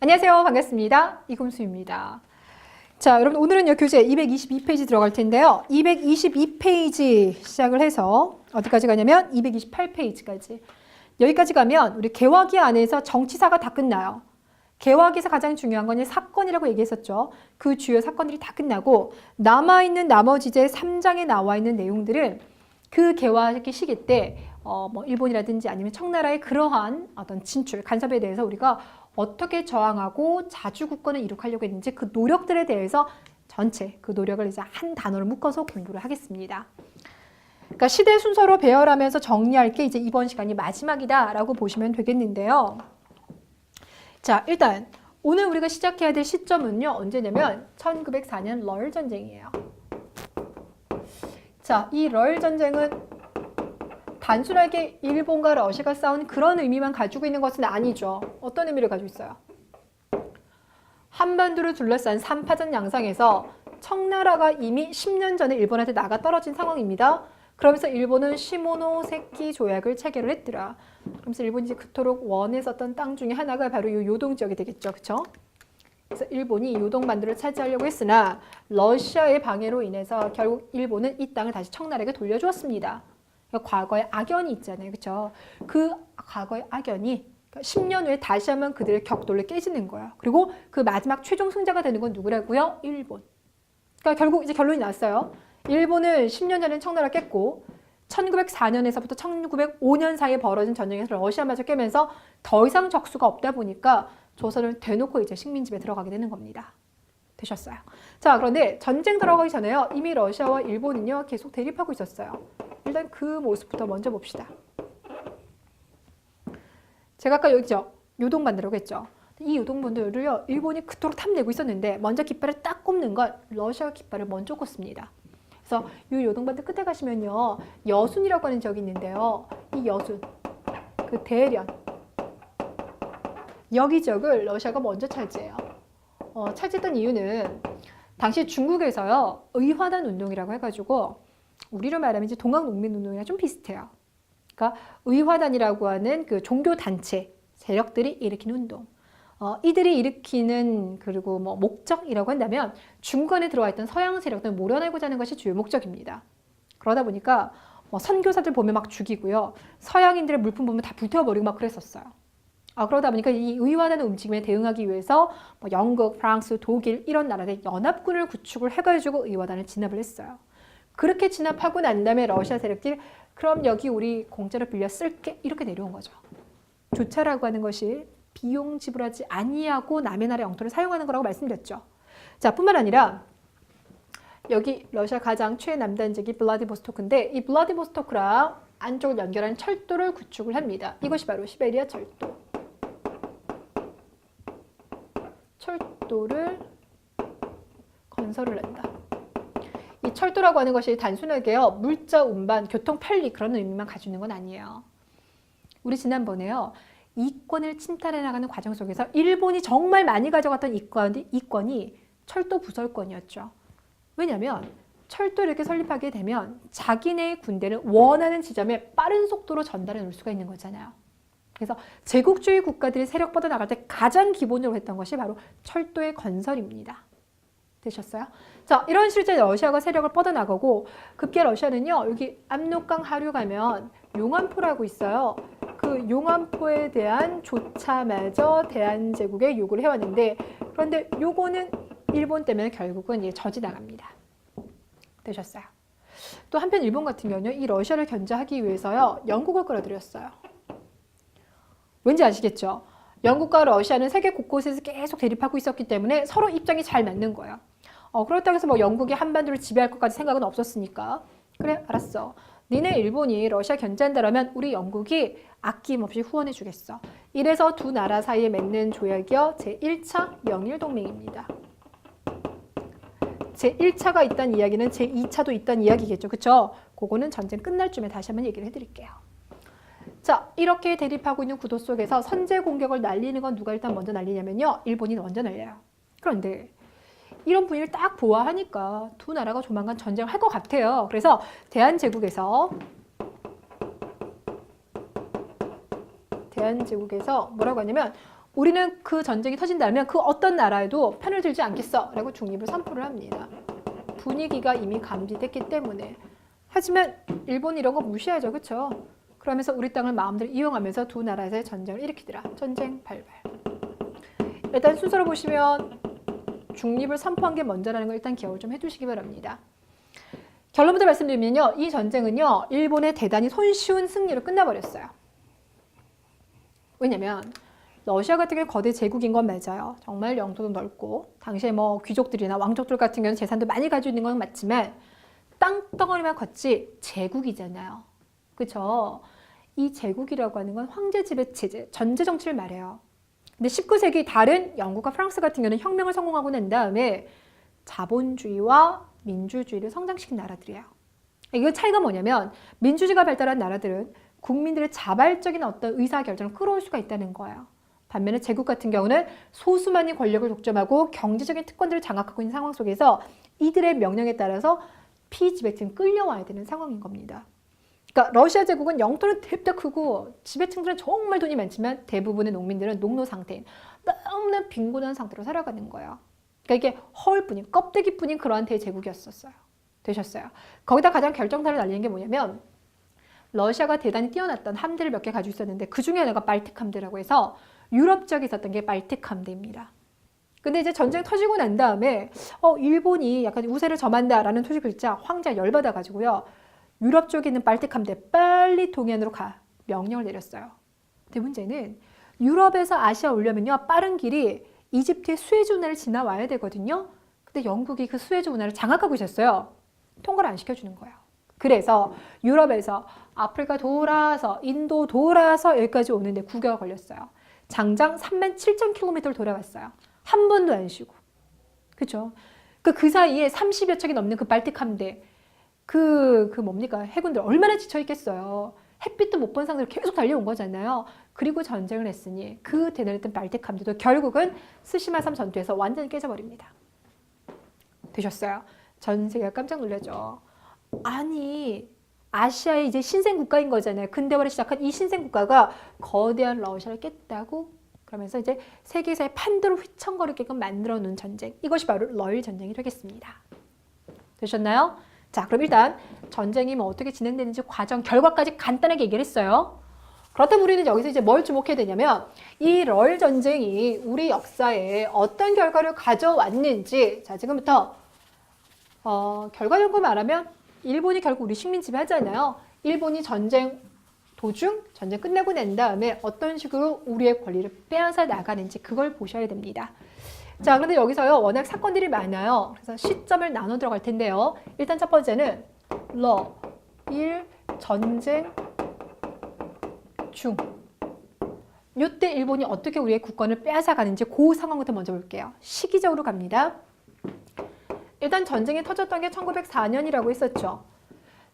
안녕하세요. 반갑습니다. 이금수입니다. 자, 여러분 오늘은요 교재 222페이지 들어갈 텐데요. 222페이지 시작을 해서 어디까지 가냐면 228페이지까지. 여기까지 가면 우리 개화기 안에서 정치사가 다 끝나요. 개화기에서 가장 중요한 건 사건이라고 얘기했었죠. 그 주요 사건들이 다 끝나고 남아있는 나머지 이제 3장에 나와 있는 내용들은 그 개화기 시기 때 일본이라든지 아니면 청나라의 그러한 어떤 진출, 간섭에 대해서 우리가 어떻게 저항하고 자주 국권을 이룩하려고 했는지 그 노력들에 대해서 전체 그 노력을 이제 한 단어로 묶어서 공부를 하겠습니다. 그러니까 시대 순서로 배열하면서 정리할 게 이제 이번 시간이 마지막이다라고 보시면 되겠는데요. 자, 일단 오늘 우리가 시작해야 될 시점은요. 언제냐면 1904년 러일 전쟁이에요. 자, 이 러일 전쟁은 단순하게 일본과 러시아가 싸운 그런 의미만 가지고 있는 것은 아니죠. 어떤 의미를 가지고 있어요? 한반도를 둘러싼 3파전 양상에서 청나라가 이미 10년 전에 일본한테 나가 떨어진 상황입니다. 그러면서 일본은 시모노세키 조약을 체결을 했더라. 그러면서 일본이 이제 그토록 원했었던 땅 중에 하나가 바로 이 요동 지역이 되겠죠. 그렇죠? 그래서 일본이 요동 반도를 차지하려고 했으나 러시아의 방해로 인해서 결국 일본은 이 땅을 다시 청나라에게 돌려주었습니다. 과거의 악연이 있잖아요. 그렇죠? 그 과거의 악연이 10년 후에 다시 한번 그들의 격돌로 깨지는 거예요. 그리고 그 마지막 최종 승자가 되는 건 누구라고요? 일본. 그러니까 결국 이제 결론이 났어요. 일본은 10년 전에 청나라를 깼고 1904년에서부터 1905년 사이에 벌어진 전쟁에서 러시아마저 깨면서 더 이상 적수가 없다 보니까 조선을 대놓고 이제 식민지에 들어가게 되는 겁니다. 되셨어요. 자, 그런데 전쟁 들어가기 전에요. 이미 러시아와 일본은요 계속 대립하고 있었어요. 일단 그 모습부터 먼저 봅시다. 제가 아까 여기죠. 요동반도라고 했죠. 이 요동반도를요 일본이 그토록 탐내고 있었는데 먼저 깃발을 딱 꼽는 건 러시아가 깃발을 먼저 꼽습니다. 그래서 이 요동반도 끝에 가시면요 여순이라고 하는 지역이 있는데요. 이 여순, 그 대련 여기 지역을 러시아가 먼저 차지해요. 차지했던 이유는 당시 중국에서요 의화단 운동이라고 해가지고 우리로 말하면 이제 동학농민운동이랑 좀 비슷해요. 그러니까 의화단이라고 하는 그 종교 단체 세력들이 일으키는 운동. 이들이 일으키는 그리고 목적이라고 한다면 중국 안에 들어와 있던 서양 세력들을 모려내고자 하는 것이 주요 목적입니다. 그러다 보니까 선교사들 보면 막 죽이고요. 서양인들의 물품 보면 다 불태워버리고 막 그랬었어요. 그러다 보니까 이 의화단의 움직임에 대응하기 위해서 영국, 프랑스, 독일 이런 나라들 연합군을 구축을 해가지고 의화단을 진압을 했어요. 그렇게 진압하고 난 다음에 러시아 세력들이 그럼 여기 우리 공짜로 빌려 쓸게 이렇게 내려온 거죠. 조차라고 하는 것이 비용 지불하지 아니하고 남의 나라의 영토를 사용하는 거라고 말씀드렸죠. 자, 뿐만 아니라 여기 러시아 가장 최남단 지역이 블라디보스토크인데 이 블라디보스토크랑 안쪽을 연결하는 철도를 구축을 합니다. 이것이 바로 시베리아 철도. 철도를 건설을 한다. 이 철도라고 하는 것이 단순하게요 물자 운반, 교통 편리 그런 의미만 가지고 있는 건 아니에요. 우리 지난번에요 이권을 침탈해 나가는 과정 속에서 일본이 정말 많이 가져갔던 이권이 철도 부설권이었죠. 왜냐하면 철도를 이렇게 설립하게 되면 자기네의 군대를 원하는 지점에 빠른 속도로 전달해 놓을 수가 있는 거잖아요. 그래서 제국주의 국가들이 세력 뻗어 나갈 때 가장 기본으로 했던 것이 바로 철도의 건설입니다. 되셨어요? 자, 이런 실제 러시아가 세력을 뻗어나가고 급기야 러시아는요 여기 압록강 하류 가면 용안포라고 있어요. 그 용안포에 대한 조차마저 대한제국에 요구를 해왔는데 그런데 요거는 일본 때문에 결국은 저지당합니다. 되셨어요? 또 한편 일본 같은 경우는 이 러시아를 견제하기 위해서요 영국을 끌어들였어요. 왠지 아시겠죠? 영국과 러시아는 세계 곳곳에서 계속 대립하고 있었기 때문에 서로 입장이 잘 맞는 거예요. 그렇다고 해서 영국이 한반도를 지배할 것까지 생각은 없었으니까 그래 알았어. 니네 일본이 러시아 견제한다라면 우리 영국이 아낌없이 후원해 주겠어. 이래서 두 나라 사이에 맺는 조약이요. 제1차 명일동맹입니다. 제1차가 있다는 이야기는 제2차도 있다는 이야기겠죠. 그쵸? 그거는 전쟁 끝날 쯤에 다시 한번 얘기를 해드릴게요. 자, 이렇게 대립하고 있는 구도 속에서 선제 공격을 날리는 건 누가 일단 먼저 날리냐면요. 일본이 먼저 날려요. 그런데 이런 분위기를 딱 보아하니까 두 나라가 조만간 전쟁을 할 것 같아요. 그래서 대한제국에서 뭐라고 하냐면 우리는 그 전쟁이 터진다면 그 어떤 나라에도 편을 들지 않겠어 라고 중립을 선포를 합니다. 분위기가 이미 감지됐기 때문에. 하지만 일본이 이런 거 무시하죠. 그렇죠? 그러면서 우리 땅을 마음대로 이용하면서 두 나라에서의 전쟁을 일으키더라. 전쟁 발발. 일단 순서로 보시면 중립을 선포한 게 먼저라는 걸 일단 기억을 좀 해두시기 바랍니다. 결론부터 말씀드리면요. 이 전쟁은요. 일본의 대단히 손쉬운 승리로 끝나버렸어요. 왜냐면 러시아 같은 경우는 거대 제국인 건 맞아요. 정말 영토도 넓고 당시에 뭐 귀족들이나 왕족들 같은 경우는 재산도 많이 가지고 있는 건 맞지만 땅덩어리만 컸지 제국이잖아요. 그렇죠? 이 제국이라고 하는 건 황제 지배 체제, 전제 정치를 말해요. 근데 19세기 다른 영국과 프랑스 같은 경우는 혁명을 성공하고 난 다음에 자본주의와 민주주의를 성장시킨 나라들이에요. 이거 차이가 뭐냐면 민주주의가 발달한 나라들은 국민들의 자발적인 어떤 의사결정을 끌어올 수가 있다는 거예요. 반면에 제국 같은 경우는 소수만이 권력을 독점하고 경제적인 특권들을 장악하고 있는 상황 속에서 이들의 명령에 따라서 피지배층 끌려와야 되는 상황인 겁니다. 그러니까 러시아 제국은 영토는 대짜 크고 지배층들은 정말 돈이 많지만 대부분의 농민들은 농노 상태인 너무나 빈곤한 상태로 살아가는 거예요. 그러니까 이게 허울뿐인 껍데기뿐인 그러한 대제국이었어요. 되셨어요. 거기다 가장 결정타를 날리는 게 뭐냐면 러시아가 대단히 뛰어났던 함대를 몇 개 가지고 있었는데 그 중에 하나가 발틱 함대라고 해서 유럽 지역에 있었던 게 발틱 함대입니다. 근데 이제 전쟁 터지고 난 다음에 일본이 약간 우세를 점한다라는 소식을 듣자 황제가 열받아 가지고요. 유럽 쪽에 있는 발틱 함대 빨리 동해안으로 가 명령을 내렸어요. 근데 문제는 유럽에서 아시아 오려면요. 빠른 길이 이집트의 수에즈 운하를 지나와야 되거든요. 근데 영국이 그 수에즈 운하를 장악하고 있었어요. 통과를 안 시켜주는 거예요. 그래서 유럽에서 아프리카 돌아서 인도 돌아서 여기까지 오는데 9개월 걸렸어요. 장장 37,000km를 돌아왔어요. 한 번도 안 쉬고. 그죠? 그 사이에 30여 척이 넘는 그 발틱 함대, 뭡니까? 해군들 얼마나 지쳐있겠어요. 햇빛도 못 본 상태로 계속 달려온 거잖아요. 그리고 전쟁을 했으니 그 대단했던 발틱 함대도 결국은 스시마섬 전투에서 완전히 깨져버립니다. 되셨어요? 전 세계가 깜짝 놀라죠. 아니, 아시아의 이제 신생 국가인 거잖아요. 근대화를 시작한 이 신생 국가가 거대한 러시아를 깼다고? 그러면서 이제 세계사의 판도를 휘청거리게끔 만들어 놓은 전쟁. 이것이 바로 러일 전쟁이 되겠습니다. 되셨나요? 자, 그럼 일단 전쟁이 뭐 어떻게 진행되는지 과정, 결과까지 간단하게 얘기를 했어요. 그렇다면 우리는 여기서 이제 뭘 주목해야 되냐면 이 러일 전쟁이 우리 역사에 어떤 결과를 가져왔는지 자, 지금부터 결과적으로 말하면 일본이 결국 우리 식민 지배하잖아요. 일본이 전쟁 도중 전쟁 끝내고 난 다음에 어떤 식으로 우리의 권리를 빼앗아 나가는지 그걸 보셔야 됩니다. 자, 그런데 여기서요 워낙 사건들이 많아요. 그래서 시점을 나눠 들어갈 텐데요. 일단 첫 번째는 일 전쟁 중 이때 일본이 어떻게 우리의 국권을 빼앗아 가는지 그 상황부터 먼저 볼게요. 시기적으로 갑니다. 일단 전쟁이 터졌던 게 1904년이라고 했었죠.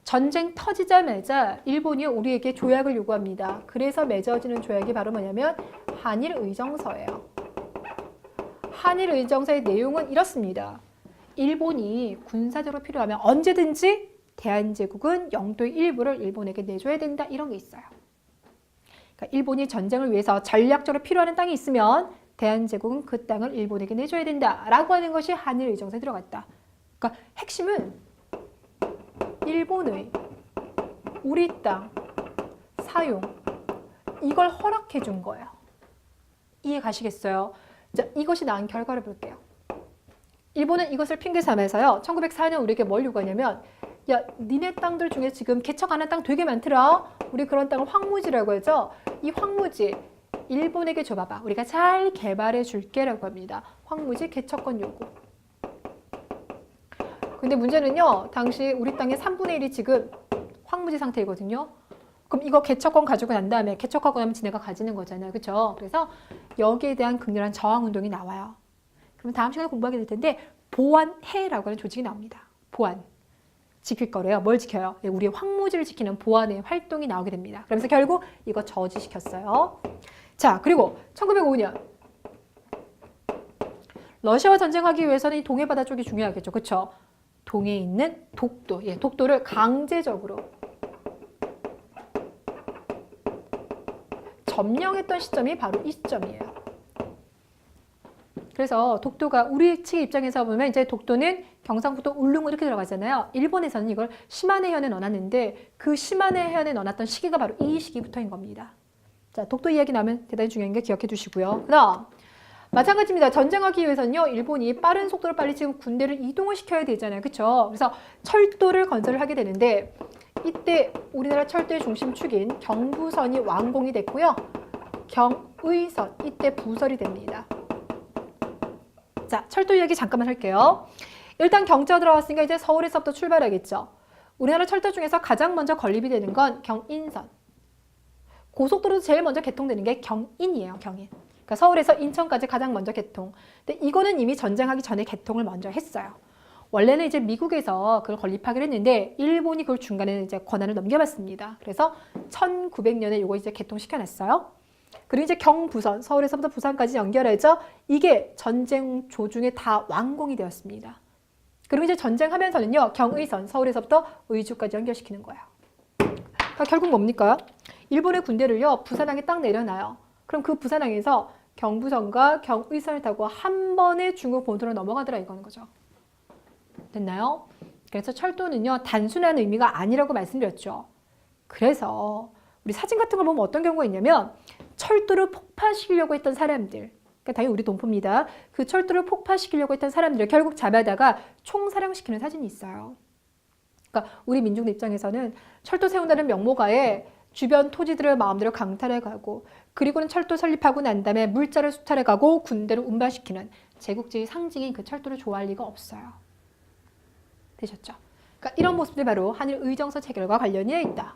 전쟁 터지자마자 일본이 우리에게 조약을 요구합니다. 그래서 맺어지는 조약이 바로 뭐냐면 한일의정서예요. 한일의정서의 내용은 이렇습니다. 일본이 군사적으로 필요하면 언제든지 대한제국은 영토의 일부를 일본에게 내줘야 된다. 이런 게 있어요. 그러니까 일본이 전쟁을 위해서 전략적으로 필요한 땅이 있으면 대한제국은 그 땅을 일본에게 내줘야 된다라고 하는 것이 한일의정서에 들어갔다. 그러니까 핵심은 일본의 우리 땅 사용 이걸 허락해 준 거예요. 이해 가시겠어요? 자, 이것이 나은 결과를 볼게요. 일본은 이것을 핑계 삼아서요. 1904년 우리에게 뭘 요구하냐면 야, 니네 땅들 중에 지금 개척하는 땅 되게 많더라. 우리 그런 땅을 황무지라고 하죠. 이 황무지 일본에게 줘봐봐. 우리가 잘 개발해 줄게라고 합니다. 황무지 개척권 요구. 근데 문제는요. 당시 우리 땅의 3분의 1이 지금 황무지 상태이거든요. 그럼 이거 개척권 가지고 난 다음에 개척하고 나면 지네가 가지는 거잖아요. 그렇죠? 그래서 여기에 대한 극렬한 저항운동이 나와요. 그럼 다음 시간에 공부하게 될 텐데 보안해라고 하는 조직이 나옵니다. 보안. 지킬 거래요. 뭘 지켜요? 우리의 황무지를 지키는 보안의 활동이 나오게 됩니다. 그러면서 결국 이거 저지시켰어요. 자, 그리고 1905년 러시아와 전쟁하기 위해서는 이 동해 바다 쪽이 중요하겠죠. 그렇죠? 동해에 있는 독도, 독도를 강제적으로 점령했던 시점이 바로 이 시점이에요. 그래서 독도가 우리 측 입장에서 보면 이제 독도는 경상북도 울릉 이렇게 들어가잖아요. 일본에서는 이걸 시마네 해안에 넣어놨는데 그 시마네 해안에 넣어놨던 시기가 바로 이 시기부터인 겁니다. 자, 독도 이야기 나오면 대단히 중요한 게 기억해 두시고요. 그다음 마찬가지입니다. 전쟁하기 위해서는요, 일본이 빠른 속도로 빨리 지금 군대를 이동을 시켜야 되잖아요. 그렇죠? 그래서 철도를 건설을 하게 되는데 이때 우리나라 철도의 중심축인 경부선이 완공이 됐고요. 경의선 이때 부설이 됩니다. 자, 철도 이야기 잠깐만 할게요. 일단 경주가 들어왔으니까 이제 서울에서부터 출발하겠죠. 우리나라 철도 중에서 가장 먼저 건립이 되는 건 경인선. 고속도로도 제일 먼저 개통되는 게 경인이에요. 경인. 그러니까 서울에서 인천까지 가장 먼저 개통. 근데 이거는 이미 전쟁하기 전에 개통을 먼저 했어요. 원래는 이제 미국에서 그걸 건립하기로 했는데 일본이 그걸 중간에 이제 권한을 넘겨받습니다. 그래서 1900년에 이거 이제 개통시켜놨어요. 그리고 이제 경부선, 서울에서부터 부산까지 연결해서 이게 전쟁 조중에 다 완공이 되었습니다. 그리고 이제 전쟁하면서는요, 경의선, 서울에서부터 의주까지 연결시키는 거예요. 그러니까 결국 뭡니까? 일본의 군대를요, 부산항에 딱 내려놔요. 그럼 그 부산항에서 경부선과 경의선을 타고 한 번에 중국 본토로 넘어가더라 이거는 거죠. 됐나요? 그래서 철도는요, 단순한 의미가 아니라고 말씀드렸죠. 그래서 우리 사진 같은 걸 보면 어떤 경우가 있냐면 철도를 폭파시키려고 했던 사람들, 그러니까 당연히 우리 동포입니다. 그 철도를 폭파시키려고 했던 사람들을 결국 잡아다가 총사령시키는 사진이 있어요. 그러니까 우리 민중들 입장에서는 철도 세운다는 명목하에 주변 토지들을 마음대로 강탈해가고 그리고는 철도 설립하고 난 다음에 물자를 수탈해가고 군대를 운반시키는 제국주의 상징인 그 철도를 좋아할 리가 없어요. 되셨죠? 그러니까 이런 모습들이 바로 한일 의정서 체결과 관련이 있다.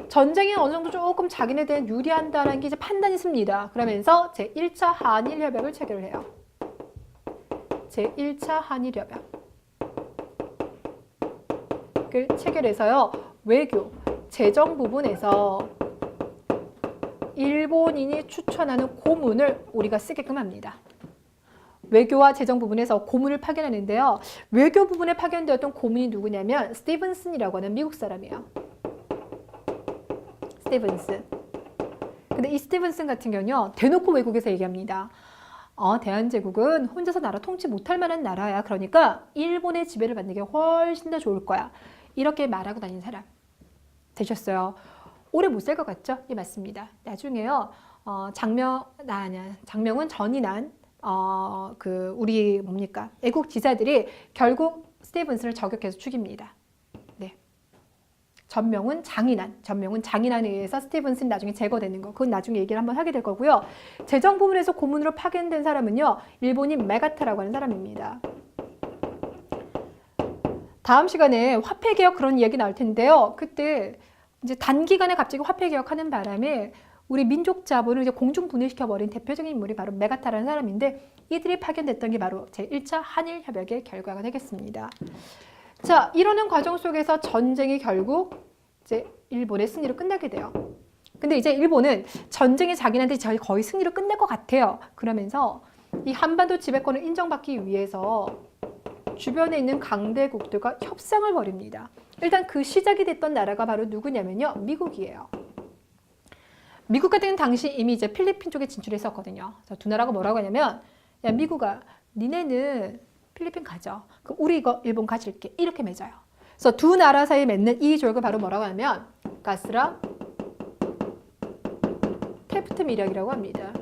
전쟁이 어느 정도 조금 자기네 대해 유리한다는 게 이제 판단이 씁니다. 그러면서 제1차 한일협약을 체결을 해요. 제1차 한일협약을 체결해서요. 외교, 재정 부분에서 일본인이 추천하는 고문을 우리가 쓰게끔 합니다. 외교와 재정 부분에서 고문을 파견하는데요. 외교 부분에 파견되었던 고문이 누구냐면 스티븐슨이라고 하는 미국 사람이에요. 스티븐슨. 근데 이 스티븐슨 같은 경우는요, 대놓고 외국에서 얘기합니다. 대한제국은 혼자서 나라 통치 못할 만한 나라야. 그러니까 일본의 지배를 받는 게 훨씬 더 좋을 거야. 이렇게 말하고 다니는 사람. 되셨어요? 오래 못 살 것 같죠? 예, 맞습니다. 나중에요, 장명은 전이 난, 우리 뭡니까? 애국 지사들이 결국 스티븐슨을 저격해서 죽입니다. 네. 전명은 장인한에 의해서 스티븐슨이 나중에 제거되는 거. 그건 나중에 얘기를 한번 하게 될 거고요. 재정 부분에서 고문으로 파견된 사람은요, 일본인 메가타라고 하는 사람입니다. 다음 시간에 화폐개혁 그런 이야기 나올 텐데요. 그때 이제 단기간에 갑자기 화폐개혁하는 바람에 우리 민족 자본을 이제 공중분해시켜버린 대표적인 인물이 바로 메가타라는 사람인데 이들이 파견됐던 게 바로 제1차 한일협약의 결과가 되겠습니다. 자, 이러는 과정 속에서 전쟁이 결국 이제 일본의 승리로 끝나게 돼요. 근데 이제 일본은 전쟁이 자기네한테 거의 승리로 끝날 것 같아요. 그러면서 이 한반도 지배권을 인정받기 위해서 주변에 있는 강대국들과 협상을 벌입니다. 일단 그 시작이 됐던 나라가 바로 누구냐면요, 미국이에요. 미국 같은 당시 이미 이제 필리핀 쪽에 진출했었거든요. 그래서 두 나라가 뭐라고 하냐면, 야 미국아, 니네는 필리핀 가져. 그럼 우리 이거 일본 가질게. 이렇게 맺어요. 그래서 두 나라 사이에 맺는 이 조약을 바로 뭐라고 하냐면 가스라 테프트 밀약이라고 합니다.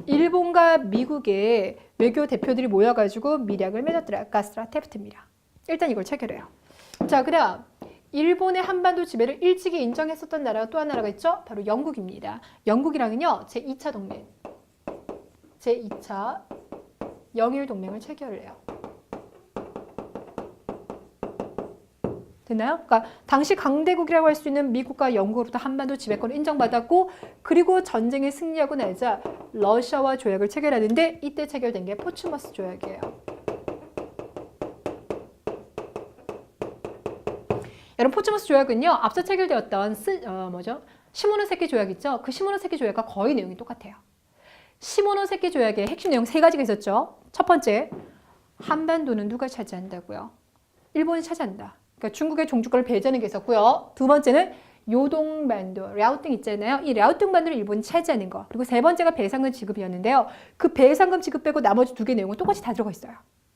일본과 미국의 외교 대표들이 모여가지고 밀약을 맺었더라. 가스라 테프트 밀약. 일단 이걸 체결해요. 자, 그다음 일본의 한반도 지배를 일찍이 인정했었던 나라가 또 한 나라가 있죠. 바로 영국입니다. 영국이랑은요, 제2차 동맹, 제2차 영일 동맹을 체결을 해요. 됐나요? 그러니까 당시 강대국이라고 할 수 있는 미국과 영국으로부터 한반도 지배권을 인정받았고, 그리고 전쟁에 승리하고 나자 러시아와 조약을 체결하는데 이때 체결된 게 포츠머스 조약이에요. 여러분, 포츠머스 조약은요, 앞서 체결되었던 시모노세키 조약 있죠? 그 시모노세키 조약과 거의 내용이 똑같아요. 시모노세키 조약의 핵심 내용 세 가지가 있었죠. 첫 번째, 한반도는 누가 차지한다고요? 일본이 차지한다. 그러니까 중국의 종주권을 배제하는 게 있었고요. 두 번째는 요동반도, 랴오뚱 있잖아요. 이 랴오뚱반도를 일본이 차지하는 거. 그리고 세 번째가 배상금 지급이었는데요. 그 배상금 지급 빼고 나머지 두 개 내용은 똑같이 다 들어가 있어요.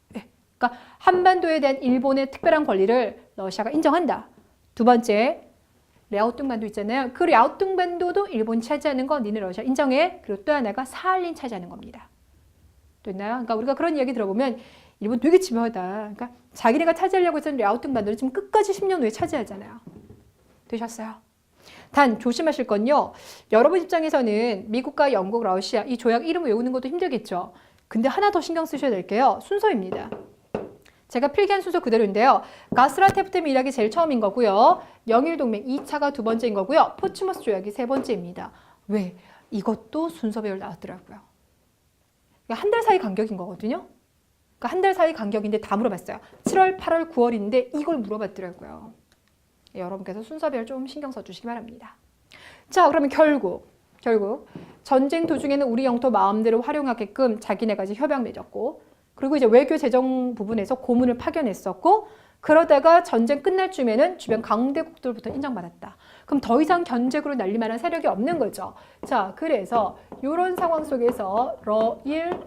네. 그러니까 한반도에 대한 일본의 특별한 권리를 러시아가 인정한다. 두 번째, 랴오뚱반도 있잖아요. 그 랴오뚱반도도 일본이 차지하는 거 니네 러시아 인정해. 그리고 또 하나가 사할린 차지하는 겁니다. 됐나요? 그러니까 우리가 그런 이야기 들어보면 일본 되게 집요하다. 그러니까 자기네가 차지하려고 했던 랴오뚱반도를 지금 끝까지 10년 후에 차지하잖아요. 되셨어요? 단 조심하실 건요. 여러분 입장에서는 미국과 영국, 러시아 이 조약 이름 외우는 것도 힘들겠죠. 근데 하나 더 신경 쓰셔야 될 게요. 순서입니다. 제가 필기한 순서 그대로인데요. 가스라테프트 밀약이 제일 처음인 거고요. 영일동맹 2차가 두 번째인 거고요. 포츠머스 조약이 세 번째입니다. 왜? 이것도 순서별로 나왔더라고요. 한 달 사이 간격인 거거든요. 그러니까 한 달 사이 간격인데 다 물어봤어요. 7월, 8월, 9월인데 이걸 물어봤더라고요. 여러분께서 순서별 좀 신경 써주시기 바랍니다. 자, 그러면 결국 전쟁 도중에는 우리 영토 마음대로 활용하게끔 자기네가 이제 협약 맺었고, 그리고 이제 외교 재정 부분에서 고문을 파견했었고, 그러다가 전쟁 끝날 쯤에는 주변 강대국들부터 인정받았다. 그럼 더 이상 견제구로 날릴 만한 세력이 없는 거죠. 자, 그래서 이런 상황 속에서 러일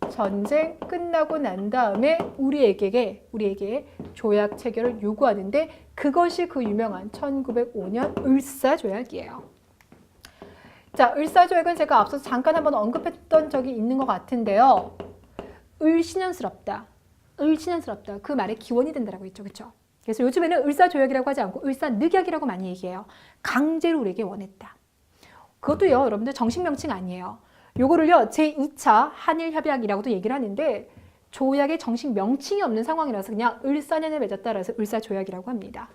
전쟁 끝나고 난 다음에 우리에게 조약 체결을 요구하는데 그것이 그 유명한 1905년 을사조약이에요. 자, 을사조약은 제가 앞서서 잠깐 한번 언급했던 적이 있는 것 같은데요. 을신연스럽다. 그 말의 기원이 된다라고 했죠. 그렇죠? 그래서 요즘에는 을사조약이라고 하지 않고 을사늑약이라고 많이 얘기해요. 강제로 우리에게 원했다. 그것도요, 여러분들 정식 명칭 아니에요. 요거를요, 제2차 한일협약이라고도 얘기를 하는데 조약의 정식 명칭이 없는 상황이라서 그냥 을사년에 맺었다 라서 을사조약이라고 합니다.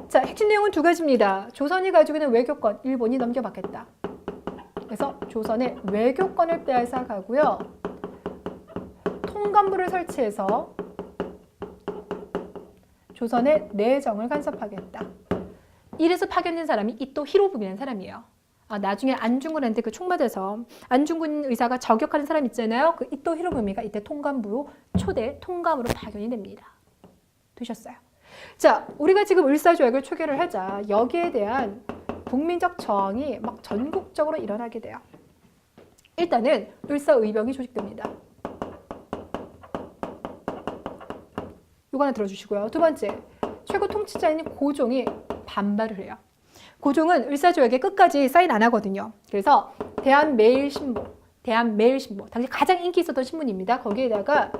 자, 핵심 내용은 두 가지입니다. 조선이 가지고 있는 외교권, 일본이 넘겨받겠다. 그래서 조선의 외교권을 빼앗아 가고요. 통감부를 설치해서 조선의 내정을 간섭하겠다. 이래서 파견된 사람이 이토 히로부미라는 사람이에요. 나중에 안중근한테 그 총 맞아서 안중근 의사가 저격하는 사람 있잖아요. 그 이토 히로부미가 이때 통감부로 초대 통감으로 파견이 됩니다. 되셨어요? 자, 우리가 지금 을사조약을 초결을 하자 여기에 대한 국민적 저항이 막 전국적으로 일어나게 돼요. 일단은 을사의병이 조직됩니다. 이거 하나 들어주시고요. 두 번째, 최고 통치자인 고종이 반발을 해요. 고종은 을사조약에 끝까지 사인 안 하거든요. 그래서 대한매일신보, 당시 가장 인기 있었던 신문입니다. 거기에다가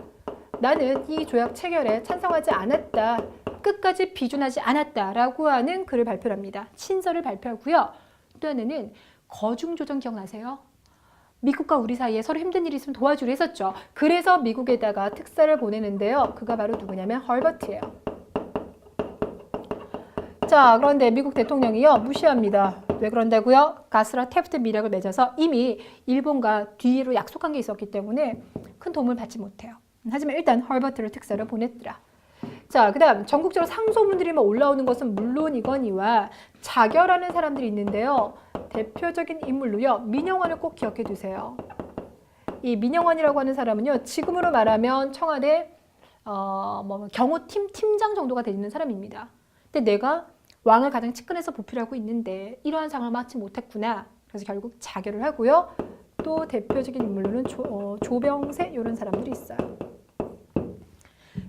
나는 이 조약 체결에 찬성하지 않았다, 끝까지 비준하지 않았다라고 하는 글을 발표합니다. 친서를 발표하고요. 또 하나는 거중조정 기억나세요? 미국과 우리 사이에 서로 힘든 일이 있으면 도와주려 했었죠. 그래서 미국에다가 특사를 보내는데요. 그가 바로 누구냐면 헐버트예요. 자, 그런데 미국 대통령이요, 무시합니다. 왜 그런다고요? 가스라테프트 밀약을 맺어서 이미 일본과 뒤로 약속한 게 있었기 때문에 큰 도움을 받지 못해요. 하지만 일단 헐버트를 특사를 보냈더라. 자, 그 다음 전국적으로 상소문들이 올라오는 것은 물론이거니와 자결하는 사람들이 있는데요. 대표적인 인물로요, 민영환을 꼭 기억해 두세요. 이 민영환이라고 하는 사람은요, 지금으로 말하면 청와대 경호팀 팀장 정도가 되는 사람입니다. 근데 내가 왕을 가장 측근에서 보필하고 있는데 이러한 상황을 맡지 못했구나. 그래서 결국 자결을 하고요. 또 대표적인 인물로는 조병세 이런 사람들이 있어요.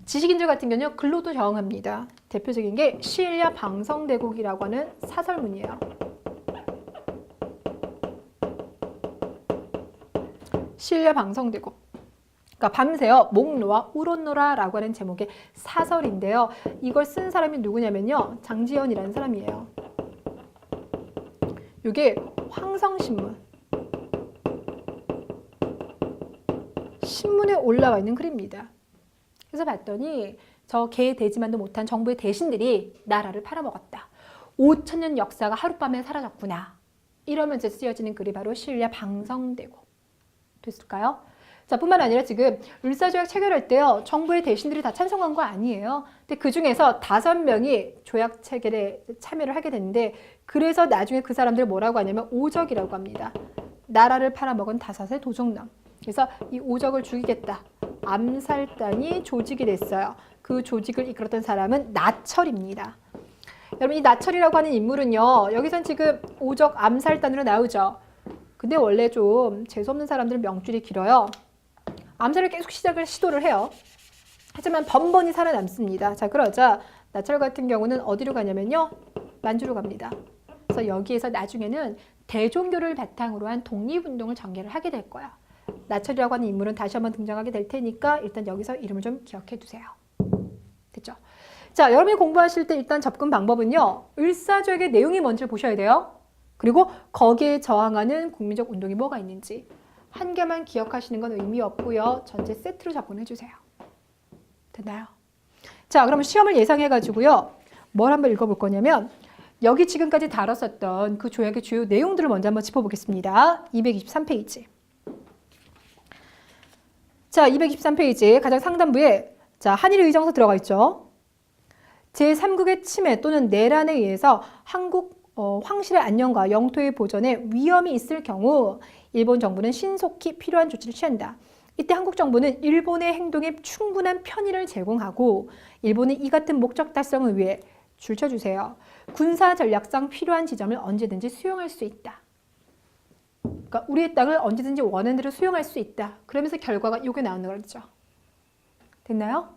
지식인들 같은 경우는 글로도 저항합니다. 대표적인 게 시일야 방성대국이라고 하는 사설문이에요. 시일야 방성대국. 그러니까 밤새요 목 놓아 울었노라라고 하는 제목의 사설인데요. 이걸 쓴 사람이 누구냐면요, 장지연이라는 사람이에요. 이게 황성신문 신문에 올라와 있는 글입니다. 그래서 봤더니 저 개돼지만도 못한 정부의 대신들이 나라를 팔아먹었다. 5,000년 역사가 하룻밤에 사라졌구나. 이러면서 쓰여지는 글이 바로 시일야 방성대국. 됐을까요? 자, 뿐만 아니라 지금 을사조약 체결할 때요, 정부의 대신들이 다 찬성한 거 아니에요. 근데 그 중에서 5명이 조약 체결에 참여를 하게 됐는데, 그래서 나중에 그 사람들 뭐라고 하냐면 오적이라고 합니다. 나라를 팔아먹은 다섯의 도적놈. 그래서 이 오적을 죽이겠다. 암살단이 조직이 됐어요. 그 조직을 이끌었던 사람은 나철입니다. 여러분 이 나철이라고 하는 인물은요. 여기선 지금 오적 암살단으로 나오죠. 근데 원래 좀 재수없는 사람들은 명줄이 길어요. 암살을 계속 시도를 해요. 하지만 번번이 살아남습니다. 자, 그러자 나철 같은 경우는 어디로 가냐면요. 만주로 갑니다. 그래서 여기에서 나중에는 대종교를 바탕으로 한 독립운동을 전개를 하게 될 거야. 나철이라고 하는 인물은 다시 한번 등장하게 될 테니까 일단 여기서 이름을 좀 기억해 두세요. 됐죠? 자, 여러분이 공부하실 때 일단 접근 방법은요. 을사조약의 내용이 뭔지 보셔야 돼요. 그리고 거기에 저항하는 국민적 운동이 뭐가 있는지 한 개만 기억하시는 건 의미 없고요. 전체 세트로 접근해 주세요. 됐나요? 자, 그러면 시험을 예상해가지고요. 뭘 한번 읽어볼 거냐면 여기 지금까지 다뤘었던 그 조약의 주요 내용들을 먼저 한번 짚어보겠습니다. 223페이지. 자, 223페이지 가장 상단부에 자, 한일 의정서 들어가 있죠. 제3국의 침해 또는 내란에 의해서 한국 황실의 안녕과 영토의 보전에 위험이 있을 경우 일본 정부는 신속히 필요한 조치를 취한다. 이때 한국 정부는 일본의 행동에 충분한 편의를 제공하고 일본은 이 같은 목적 달성을 위해 줄쳐주세요. 군사 전략상 필요한 지점을 언제든지 수용할 수 있다. 그러니까 우리의 땅을 언제든지 원하는 대로 수용할 수 있다. 그러면서 결과가 이게 나오는 거죠. 됐나요?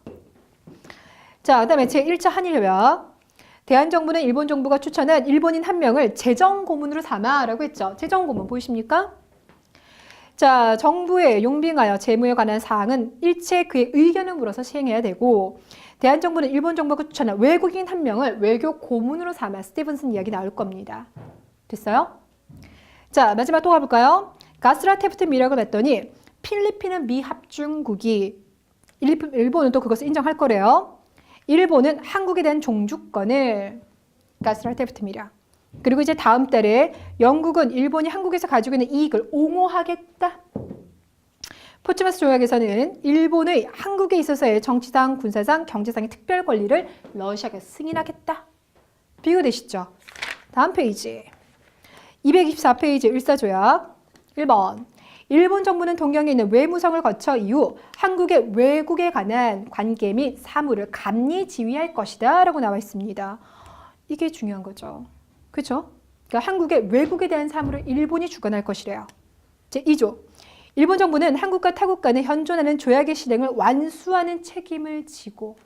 자, 그 다음에 제1차 한일협약. 대한정부는 일본 정부가 추천한 일본인 한 명을 재정고문으로 삼아라고 했죠. 재정고문 보이십니까? 자, 정부에 용빙하여 재무에 관한 사항은 일체 그의 의견을 물어서 시행해야 되고 대한정부는 일본 정부가 추천한 외국인 한 명을 외교 고문으로 삼아 스티븐슨 이야기 나올 겁니다. 됐어요? 자, 마지막 또 가볼까요? 가스라 테프트 미락을 봤더니 필리핀은 미합중국이 일본은 또 그것을 인정할 거래요. 일본은 한국에 대한 종주권을 가스라 테프트 미락. 그리고 이제 다음 달에 영국은 일본이 한국에서 가지고 있는 이익을 옹호하겠다. 포츠마스 조약에서는 일본의 한국에 있어서의 정치상, 군사상, 경제상의 특별 권리를 러시아가 승인하겠다. 비교되시죠? 다음 페이지. 224페이지 을사조약 1번. 일본 정부는 동경에 있는 외무성을 거쳐 이후 한국의 외국에 관한 관계 및 사무를 감리 지휘할 것이다 라고 나와 있습니다. 이게 중요한 거죠. 그렇죠? 그러니까 한국의 외국에 대한 사무를 일본이 주관할 것이래요. 제2조. 일본 정부는 한국과 타국 간에 현존하는 조약의 실행을 완수하는 책임을 지고.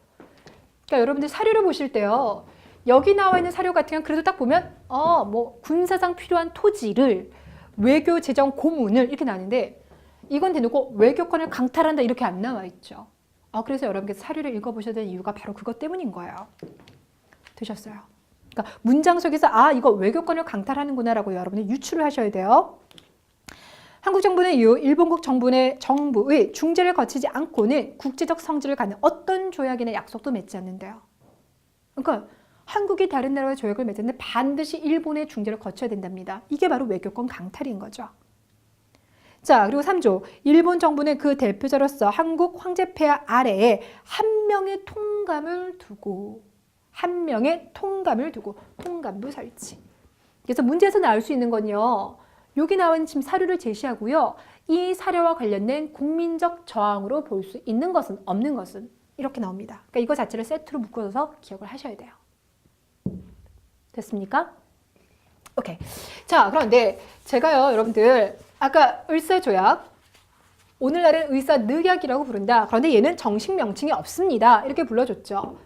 그러니까 여러분들 사료를 보실 때요. 여기 나와 있는 사료 같은 경우는 그래도 딱 보면 뭐 군사상 필요한 토지를 외교 재정 고문을 이렇게 나왔는데 이건 대놓고 외교권을 강탈한다 이렇게 안 나와 있죠. 그래서 여러분께서 사료를 읽어보셔야 되는 이유가 바로 그것 때문인 거예요. 되셨어요? 그러니까 문장 속에서 이거 외교권을 강탈하는구나라고 여러분이 유추를 하셔야 돼요. 한국 정부는 이후 일본국 정부의 중재를 거치지 않고는 국제적 성질을 갖는 어떤 조약이나 약속도 맺지 않는데요. 그러니까 한국이 다른 나라와 조약을 맺었는데 반드시 일본의 중재를 거쳐야 된답니다. 이게 바로 외교권 강탈인 거죠. 자, 그리고 3조. 일본 정부는 그 대표자로서 한국 황제폐하 아래에 한 명의 통감을 두고 통감부 설치. 그래서 문제에서 나올 수 있는 건요. 여기 나온 지금 사료를 제시하고요. 이 사료와 관련된 국민적 저항으로 볼 수 있는 것은 없는 것은 이렇게 나옵니다. 그러니까 이거 자체를 세트로 묶어서 기억을 하셔야 돼요. 됐습니까? 오케이. 자, 그런데 제가요, 여러분들 아까 을사조약 오늘날은 의사늑약이라고 부른다. 그런데 얘는 정식 명칭이 없습니다. 이렇게 불러줬죠.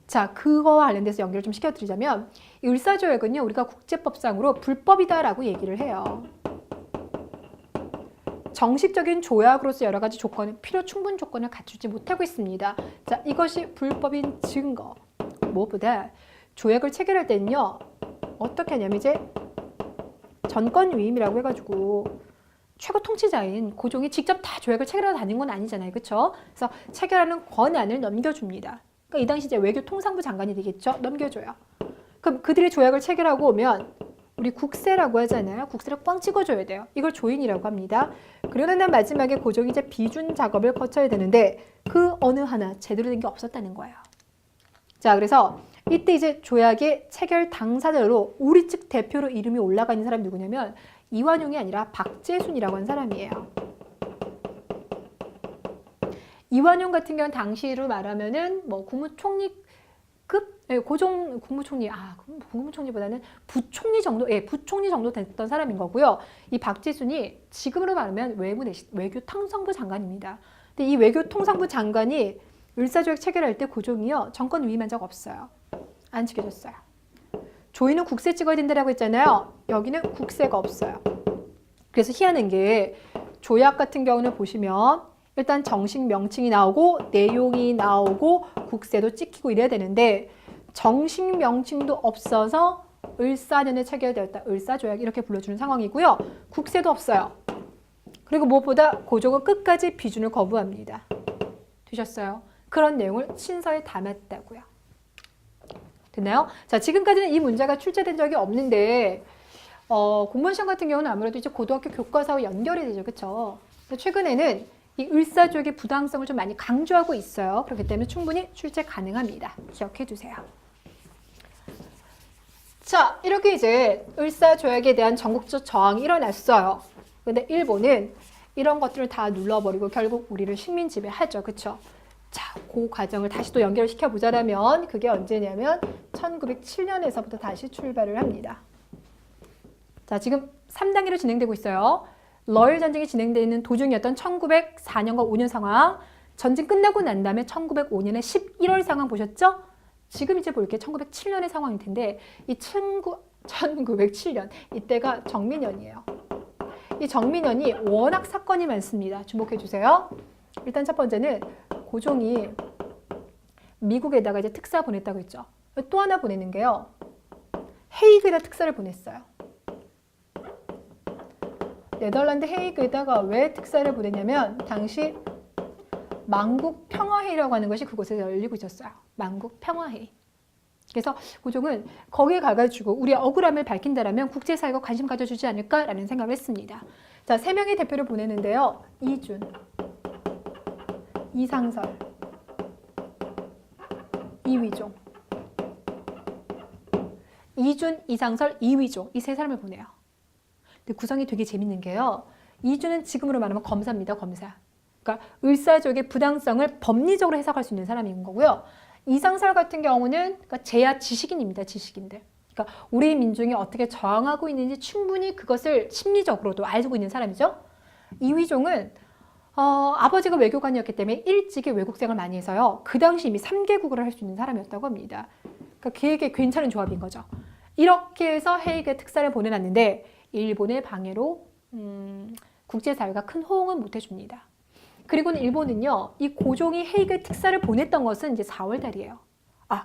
자, 그거와 관련돼서 연결을 좀 시켜드리자면 이 을사조약은요, 우리가 국제법상으로 불법이다라고 얘기를 해요. 정식적인 조약으로서 여러 가지 충분 조건을 갖추지 못하고 있습니다. 자, 이것이 불법인 증거. 무엇보다 조약을 체결할 때는요, 어떻게 하냐면 이제 전권 위임이라고 해가지고 최고 통치자인 고종이 직접 다 조약을 체결하러 다닌 건 아니잖아요. 그렇죠? 그래서 체결하는 권한을 넘겨줍니다. 그러니까 이 당시 이제 외교통상부 장관이 되겠죠. 넘겨줘요. 그럼 그들이 조약을 체결하고 오면 우리 국세라고 하잖아요. 국세를 꽝 찍어줘야 돼요. 이걸 조인이라고 합니다. 그러고 난 마지막에 고종이 이제 비준 작업을 거쳐야 되는데 그 어느 하나 제대로 된 게 없었다는 거예요. 자, 그래서 이때 이제 조약의 체결 당사자로 우리 측 대표로 이름이 올라가 있는 사람이 누구냐면 이완용이 아니라 박재순이라고 하는 사람이에요. 이완용 같은 경우는 당시로 말하면은 뭐 국무총리급 예, 고종 국무총리, 국무총리보다는 부총리 정도, 예, 부총리 정도 됐던 사람인 거고요. 이 박지순이 지금으로 말하면 외교통상부 장관입니다. 근데 이 외교통상부 장관이 을사조약 체결할 때 고종이요, 정권 위임한 적 없어요. 안 지켜줬어요. 조인은 국세 찍어야 된다라고 했잖아요. 여기는 국세가 없어요. 그래서 희한한 게 조약 같은 경우는 보시면 일단 정식 명칭이 나오고 내용이 나오고 국세도 찍히고 이래야 되는데 정식 명칭도 없어서 을사년에 체결되었다. 을사조약 이렇게 불러주는 상황이고요. 국세도 없어요. 그리고 무엇보다 고종은 끝까지 비준을 거부합니다. 되셨어요? 그런 내용을 친서에 담았다고요. 됐나요? 자, 지금까지는 이 문제가 출제된 적이 없는데 공무원 시험 같은 경우는 아무래도 이제 고등학교 교과서와 연결이 되죠. 그렇죠? 최근에는 이 을사조약의 부당성을 좀 많이 강조하고 있어요. 그렇기 때문에 충분히 출제 가능합니다. 기억해 두세요. 자, 이렇게 이제 을사조약에 대한 전국적 저항이 일어났어요. 근데 일본은 이런 것들을 다 눌러버리고 결국 우리를 식민 지배하죠. 그렇죠? 자, 그 과정을 다시 또 연결시켜 보자면 그게 언제냐면 1907년에서부터 다시 출발을 합니다. 자, 지금 3단계로 진행되고 있어요. 러일 전쟁이 진행되는 도중이었던 1904년과 5년 상황, 전쟁 끝나고 난 다음에 1905년에 11월 상황 보셨죠? 지금 이제 볼 게 1907년의 상황일 텐데 이 1907년 이때가 정민연이에요. 이 정민연이 워낙 사건이 많습니다. 주목해 주세요. 일단 첫 번째는 고종이 미국에다가 이제 특사 보냈다고 했죠. 또 하나 보내는 게요. 헤이그에다 특사를 보냈어요. 네덜란드 헤이그에다가 왜 특사를 보냈냐면 당시 만국 평화회의라고 하는 것이 그곳에서 열리고 있었어요. 만국 평화회의. 그래서 고종은 거기에 가가지고 우리의 억울함을 밝힌다라면 국제사회가 관심 가져주지 않을까라는 생각을 했습니다. 자, 3명의 대표를 보내는데요. 이준, 이상설, 이위종. 이준, 이상설, 이위종. 이 3사람을 보내요. 근데 구성이 되게 재밌는 게요. 이준은 지금으로 말하면 검사입니다. 검사. 그러니까 을사조약의 부당성을 법리적으로 해석할 수 있는 사람인 거고요. 이상설 같은 경우는 그러니까 제야 지식인입니다. 지식인들. 그러니까 우리 민중이 어떻게 저항하고 있는지 충분히 그것을 심리적으로도 알고 있는 사람이죠. 이위종은 아버지가 외교관이었기 때문에 일찍이 외국생을 많이 해서요. 그 당시 이미 3개국어를 할 수 있는 사람이었다고 합니다. 그러니까 걔에게 괜찮은 조합인 거죠. 이렇게 해서 헤이그에 특사를 보내놨는데 일본의 방해로 국제사회가 큰 호응은 못 해줍니다. 그리고는 일본은요, 이 고종이 헤이그에 특사를 보냈던 것은 이제 4월 달이에요.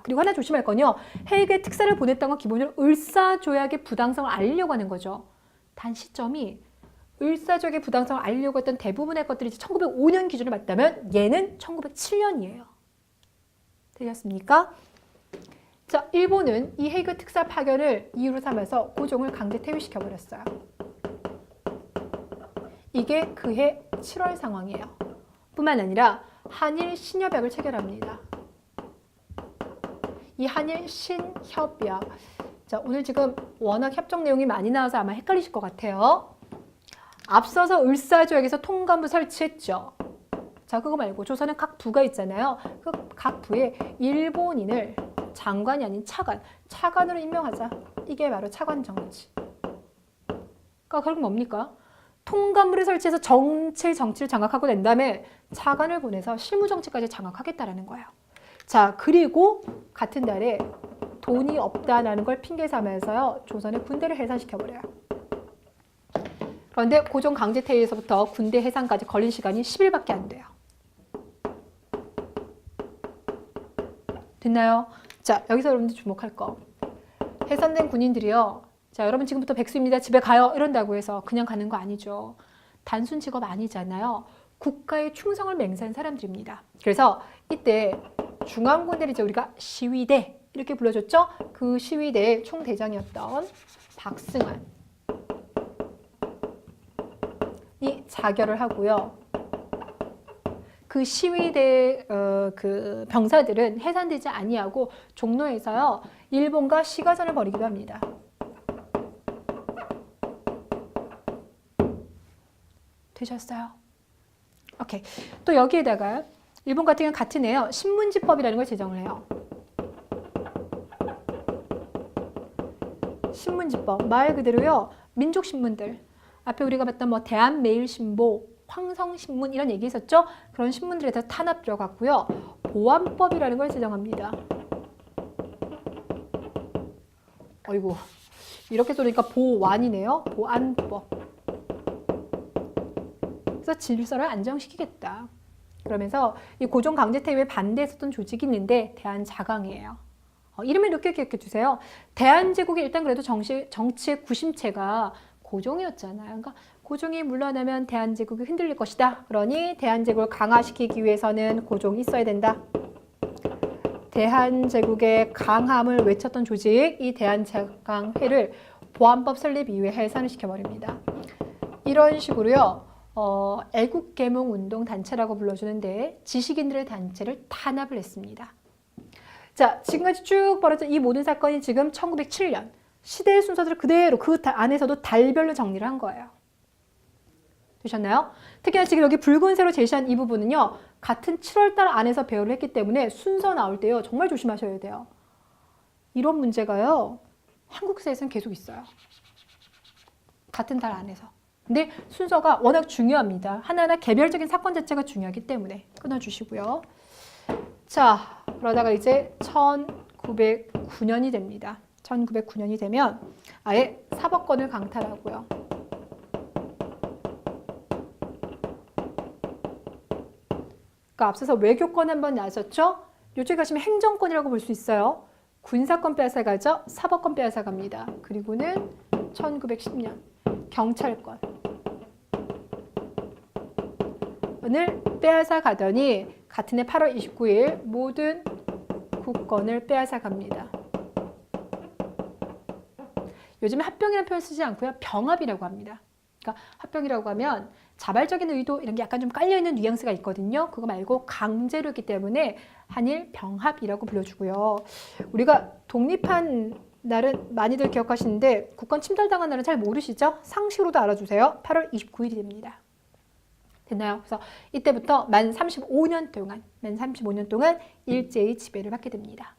그리고 하나 조심할 건요. 헤이그에 특사를 보냈던 건 기본적으로 을사조약의 부당성을 알리려고 하는 거죠. 단 시점이 을사조약의 부당성을 알리려고 했던 대부분의 것들이 1905년 기준을 맞다면 얘는 1907년이에요. 되셨습니까? 자, 일본은 이 헤이그 특사 파견을 이유로 삼아서 고종을 강제 퇴위시켜버렸어요. 이게 그해 7월 상황이에요. 뿐만 아니라 한일 신협약을 체결합니다. 이 한일 신협약. 자, 오늘 지금 워낙 협정 내용이 많이 나와서 아마 헷갈리실 것 같아요. 앞서서 을사조약에서 통감부 설치했죠. 자, 그거 말고 조선은 각 부가 있잖아요. 그 각 부에 일본인을 장관이 아닌 차관으로 임명하자. 이게 바로 차관 정치. 그러니까 결국 뭡니까? 통감부를 설치해서 정치를 장악하고 난 다음에 차관을 보내서 실무 정치까지 장악하겠다라는 거예요. 자, 그리고 같은 달에 돈이 없다라는 걸 핑계 삼아서요. 조선의 군대를 해산시켜버려요. 그런데 고종 강제 퇴위에서부터 군대 해산까지 걸린 시간이 10일밖에 안 돼요. 됐나요? 자, 여기서 여러분들 주목할 거. 해산된 군인들이요. 자, 여러분 지금부터 백수입니다. 집에 가요. 이런다고 해서 그냥 가는 거 아니죠. 단순 직업 아니잖아요. 국가에 충성을 맹세한 사람들입니다. 그래서 이때 중앙군대를 이제 우리가 시위대 이렇게 불러줬죠. 그 시위대의 총대장이었던 박승환이 자결을 하고요. 그 시위대 그 병사들은 해산되지 아니하고 종로에서요. 일본과 시가전을 벌이기도 합니다. 되셨어요? 오케이. 또 여기에다가 일본 같은 경우는 같은 해요. 신문지법이라는 걸 제정을 해요. 신문지법 말 그대로요. 민족 신문들 앞에 우리가 봤던 뭐 대한매일신보, 황성신문 이런 얘기 있었죠? 그런 신문들에다 탄압 들어갔고요. 보안법이라는 걸 제정합니다. 어이구 이렇게 쏘니까 보완이네요. 보안법. 그래서 질서를 안정시키겠다. 그러면서 이 고종 강제 퇴위에 반대했었던 조직이 있는데 대한자강이에요. 이름을 이렇게 기억해 주세요. 대한제국이 일단 그래도 정치의 구심체가 고종이었잖아요. 그러니까 고종이 물러나면 대한제국이 흔들릴 것이다. 그러니 대한제국을 강화시키기 위해서는 고종이 있어야 된다. 대한제국의 강함을 외쳤던 조직, 이 대한자강회를 보안법 설립 이후에 해산을 시켜버립니다. 이런 식으로요. 애국계몽운동 단체라고 불러주는데 지식인들의 단체를 탄압을 했습니다. 자, 지금까지 쭉 벌어진 이 모든 사건이 지금 1907년 시대의 순서대로 그대로 그 안에서도 달별로 정리를 한 거예요. 되셨나요? 특히나 지금 여기 붉은색으로 제시한 이 부분은요. 같은 7월달 안에서 배열을 했기 때문에 순서 나올 때요. 정말 조심하셔야 돼요. 이런 문제가요. 한국사에서는 계속 있어요. 같은 달 안에서. 근데 순서가 워낙 중요합니다. 하나하나 개별적인 사건 자체가 중요하기 때문에 끊어주시고요. 자, 그러다가 이제 1909년이 됩니다. 1909년이 되면 아예 사법권을 강탈하고요. 그러니까 앞서서 외교권 한번 나섰죠? 이쪽에 가시면 행정권이라고 볼 수 있어요. 군사권 빼앗아가죠? 사법권 빼앗아갑니다. 그리고는 1910년 경찰권 을 빼앗아가더니 같은 해 8월 29일 모든 국권을 빼앗아갑니다. 요즘에 합병이라는 표현 쓰지 않고요. 병합이라고 합니다. 그러니까 합병이라고 하면 자발적인 의도 이런 게 약간 좀 깔려있는 뉘앙스가 있거든요. 그거 말고 강제로 했기 때문에 한일 병합이라고 불러주고요. 우리가 독립한 날은 많이들 기억하시는데 국권 침탈당한 날은 잘 모르시죠? 상식으로도 알아주세요. 8월 29일이 됩니다. 됐나요? 그래서 이때부터 만 35년 동안 일제히 지배를 받게 됩니다.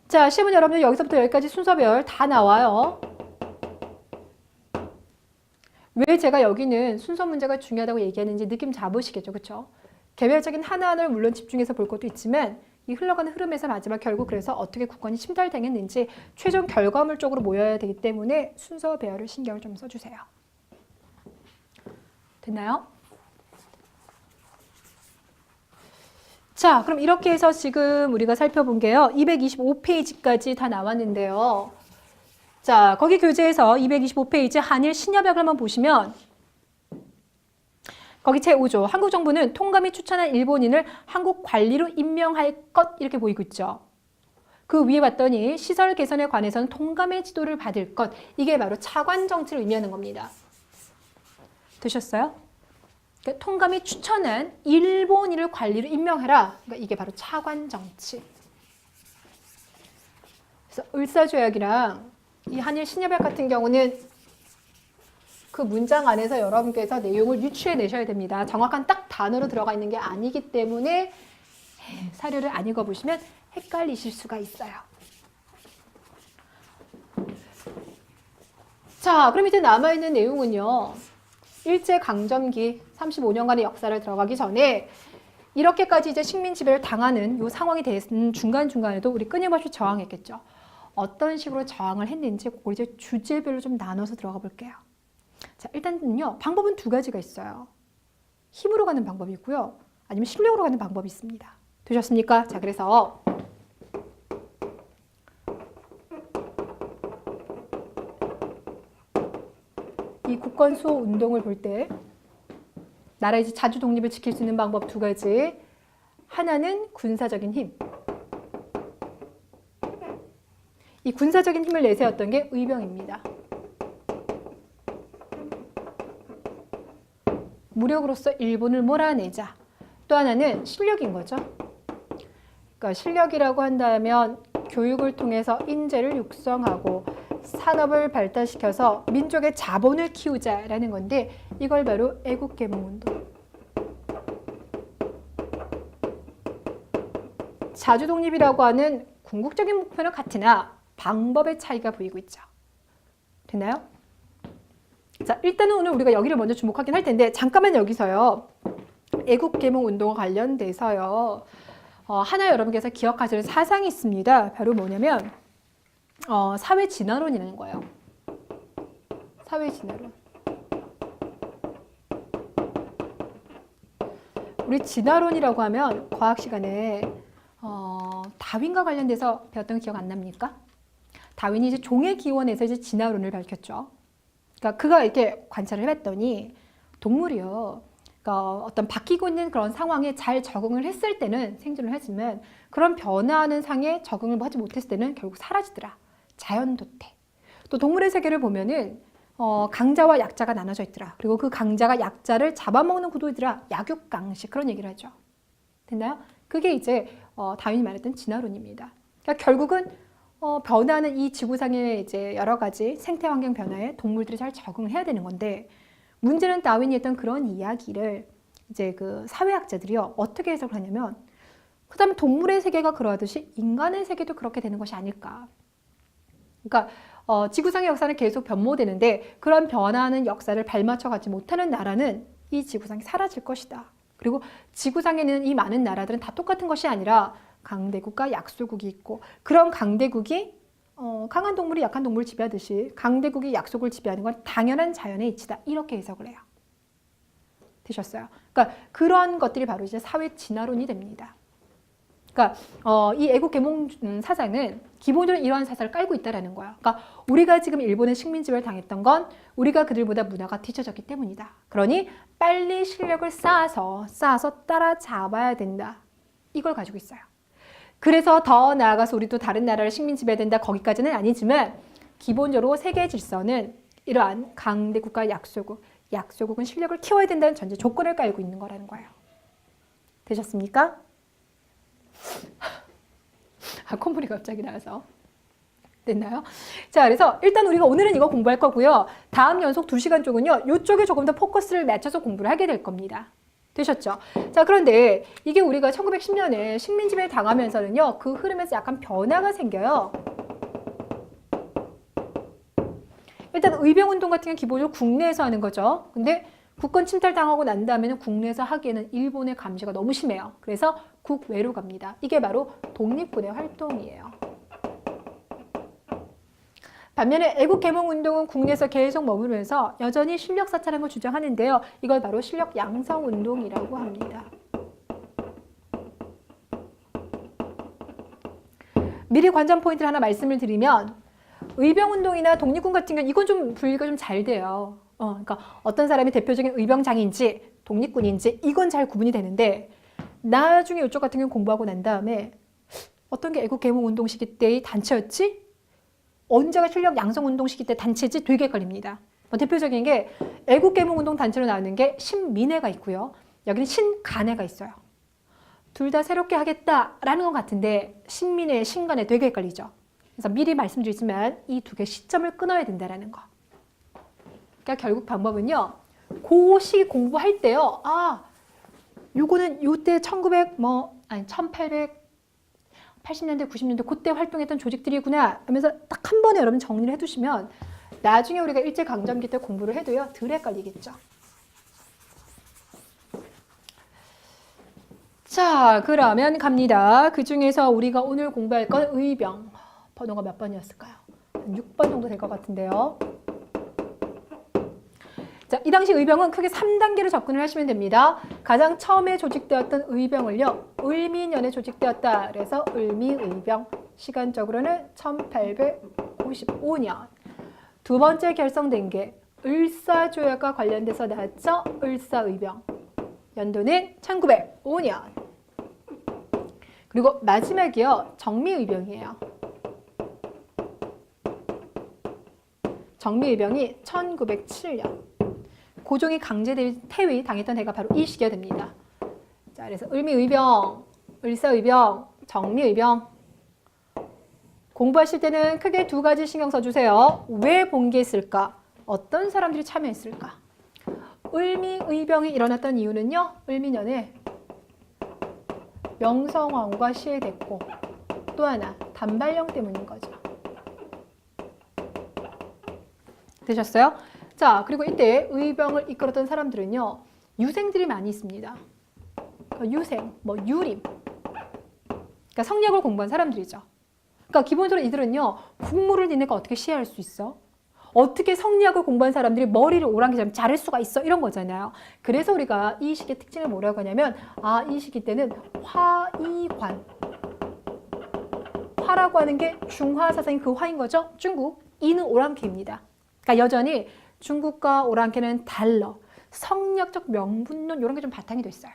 자, 시험은 여러분들 여기서부터 여기까지 순서별 다 나와요. 왜 제가 여기는 순서 문제가 중요하다고 얘기하는지 느낌 잡으시겠죠? 그렇죠? 개별적인 하나하나를 물론 집중해서 볼 것도 있지만 이 흘러가는 흐름에서 마지막 결국 그래서 어떻게 국권이 침탈당했는지 최종 결과물 쪽으로 모여야 되기 때문에 순서 배열을 신경을 좀 써주세요. 됐나요? 자, 그럼 이렇게 해서 지금 우리가 살펴본 게요. 225페이지까지 다 나왔는데요. 자, 거기 교재에서 225페이지 한일 신협약을 한번 보시면 거기 제5조 한국 정부는 통감이 추천한 일본인을 한국 관리로 임명할 것 이렇게 보이고 있죠. 그 위에 봤더니 시설 개선에 관해서는 통감의 지도를 받을 것 이게 바로 차관 정치를 의미하는 겁니다. 되셨어요? 그러니까 통감이 추천한 일본인을 관리로 임명해라. 그러니까 이게 바로 차관 정치. 그래서 을사조약이랑 이 한일 신협약 같은 경우는 그 문장 안에서 여러분께서 내용을 유추해 내셔야 됩니다. 정확한 딱 단어로 들어가 있는 게 아니기 때문에 사료를 안 읽어보시면 헷갈리실 수가 있어요. 자, 그럼 이제 남아있는 내용은요. 일제강점기 35년간의 역사를 들어가기 전에 이렇게까지 이제 식민 지배를 당하는 이 상황이 된 중간중간에도 우리 끊임없이 저항했겠죠. 어떤 식으로 저항을 했는지 그걸 이제 주제별로 좀 나눠서 들어가 볼게요. 자, 일단은요. 방법은 두 가지가 있어요. 힘으로 가는 방법이 있고요. 아니면 실력으로 가는 방법이 있습니다. 되셨습니까? 자, 그래서 이 국권 수호 운동을 볼 때 나라의 자주 독립을 지킬 수 있는 방법 두 가지. 하나는 군사적인 힘. 이 군사적인 힘을 내세웠던 게 의병입니다. 무력으로서 일본을 몰아내자. 또 하나는 실력인 거죠. 그러니까 실력이라고 한다면 교육을 통해서 인재를 육성하고 산업을 발달시켜서 민족의 자본을 키우자라는 건데 이걸 바로 애국개몽운동. 자주독립이라고 하는 궁극적인 목표는 같으나 방법의 차이가 보이고 있죠. 됐나요? 자, 일단은 오늘 우리가 여기를 먼저 주목하긴 할 텐데 잠깐만 여기서요. 애국개몽 운동과 관련돼서요. 하나 여러분께서 기억하실 사상이 있습니다. 바로 뭐냐면 사회진화론이라는 거예요. 사회진화론. 우리 진화론이라고 하면 과학 시간에 다윈과 관련돼서 배웠던 기억 안 납니까? 다윈이 이제 종의 기원에서 이제 진화론을 밝혔죠. 그러니까 그가 이렇게 관찰을 해봤더니 동물이요. 그러니까 어떤 바뀌고 있는 그런 상황에 잘 적응을 했을 때는 생존을 하지만 그런 변화하는 상에 적응을 하지 못했을 때는 결국 사라지더라. 자연도태. 또 동물의 세계를 보면은 강자와 약자가 나눠져 있더라. 그리고 그 강자가 약자를 잡아먹는 구도이더라. 약육강식 그런 얘기를 하죠. 됐나요? 그게 이제 다윈이 말했던 진화론입니다. 그러니까 결국은 변화하는 이 지구상의 이제 여러 가지 생태 환경 변화에 동물들이 잘 적응을 해야 되는 건데 문제는 다윈이 했던 그런 이야기를 이제 그 사회학자들이요 어떻게 해석을 하냐면 그다음에 동물의 세계가 그러하듯이 인간의 세계도 그렇게 되는 것이 아닐까. 그러니까 지구상의 역사는 계속 변모되는데 그런 변화하는 역사를 발맞춰 가지 못하는 나라는 이 지구상이 사라질 것이다. 그리고 지구상에는 이 많은 나라들은 다 똑같은 것이 아니라 강대국과 약소국이 있고 그런 강대국이 강한 동물이 약한 동물을 지배하듯이 강대국이 약소국을 지배하는 건 당연한 자연의 이치다. 이렇게 해석을 해요. 되셨어요? 그러니까 그런 것들이 바로 이제 사회 진화론이 됩니다. 그러니까 이 애국개몽 사상은 기본적으로 이러한 사상을 깔고 있다는 거야. 그러니까 우리가 지금 일본의 식민지배를 당했던 건 우리가 그들보다 문화가 뒤처졌기 때문이다. 그러니 빨리 실력을 쌓아서 따라잡아야 된다. 이걸 가지고 있어요. 그래서 더 나아가서 우리도 다른 나라를 식민지배해야 된다. 거기까지는 아니지만 기본적으로 세계 질서는 이러한 강대국과 약소국은 실력을 키워야 된다는 전제 조건을 깔고 있는 거라는 거예요. 되셨습니까? 콧물이 갑자기 나와서 됐나요? 자, 그래서 일단 우리가 오늘은 이거 공부할 거고요. 다음 연속 2시간 쪽은요. 이쪽에 조금 더 포커스를 맞춰서 공부를 하게 될 겁니다. 되셨죠? 자, 그런데 이게 우리가 1910년에 식민지배 당하면서는요. 그 흐름에서 약간 변화가 생겨요. 일단 의병운동 같은 경우는 기본적으로 국내에서 하는 거죠. 근데 국권 침탈당하고 난 다음에는 국내에서 하기에는 일본의 감시가 너무 심해요. 그래서 국외로 갑니다. 이게 바로 독립군의 활동이에요. 반면에 애국개몽운동은 국내에서 계속 머무르면서 여전히 실력 사찰한 걸 주장하는데요. 이걸 바로 실력 양성운동이라고 합니다. 미리 관전 포인트를 하나 말씀을 드리면 의병운동이나 독립군 같은 경우는 이건 좀 분리가 좀 잘 돼요. 그러니까 어떤 사람이 대표적인 의병장인지 독립군인지 이건 잘 구분이 되는데 나중에 이쪽 같은 경우 공부하고 난 다음에 어떤 게 애국개몽운동 시기 때의 단체였지? 언제가 실력 양성운동 시기 때 단체지? 되게 헷갈립니다. 대표적인 게 애국개몽운동 단체로 나오는 게 신민회가 있고요. 여기는 신간회가 있어요. 둘 다 새롭게 하겠다라는 것 같은데 신민회, 신간회 되게 헷갈리죠. 그래서 미리 말씀드리지만 이 두 개 시점을 끊어야 된다는 거. 그러니까 결국 방법은요. 그 시기 공부할 때요. 요거는 요때 1880년대, 90년대 그때 활동했던 조직들이구나 하면서 딱 한 번에 여러분 정리를 해두시면 나중에 우리가 일제강점기 때 공부를 해도요. 덜 헷갈리겠죠. 자, 그러면 갑니다. 그 중에서 우리가 오늘 공부할 건 의병. 번호가 몇 번이었을까요? 한 6번 정도 될 것 같은데요. 자, 이 당시 의병은 크게 3단계로 접근을 하시면 됩니다. 가장 처음에 조직되었던 의병을요. 을미년에 조직되었다. 그래서 을미의병. 시간적으로는 1855년. 두 번째 결성된 게 을사조약과 관련돼서 나왔죠. 을사의병. 연도는 1905년. 그리고 마지막이요. 정미의병이에요. 정미의병이 1907년. 고종이 강제 퇴위 당했던 해가 바로 이 시기가 됩니다. 자, 그래서 을미의병, 을사의병, 정미의병. 공부하실 때는 크게 두 가지 신경 써주세요. 왜 봉기했을까? 어떤 사람들이 참여했을까? 을미의병이 일어났던 이유는요. 을미년에 명성황후가 시해됐고 또 하나 단발령 때문인 거죠. 되셨어요? 자, 그리고 이때 의병을 이끌었던 사람들은요, 유생들이 많이 있습니다. 유생, 뭐 유림. 그러니까 성리학을 공부한 사람들이죠. 그러니까 기본적으로 이들은요, 국물을 니네가 어떻게 시해할 수 있어? 어떻게 성리학을 공부한 사람들이 머리를 오랑캐처럼 자를 수가 있어? 이런 거잖아요. 그래서 우리가 이 시기의 특징을 뭐라고 하냐면, 이 시기 때는 화이관. 화라고 하는 게 중화 사상인 그 화인 거죠. 중국. 이는 오랑캐입니다. 그러니까 여전히 중국과 오랑캐는 달러. 성리학적 명분론 이런 게 좀 바탕이 됐어요.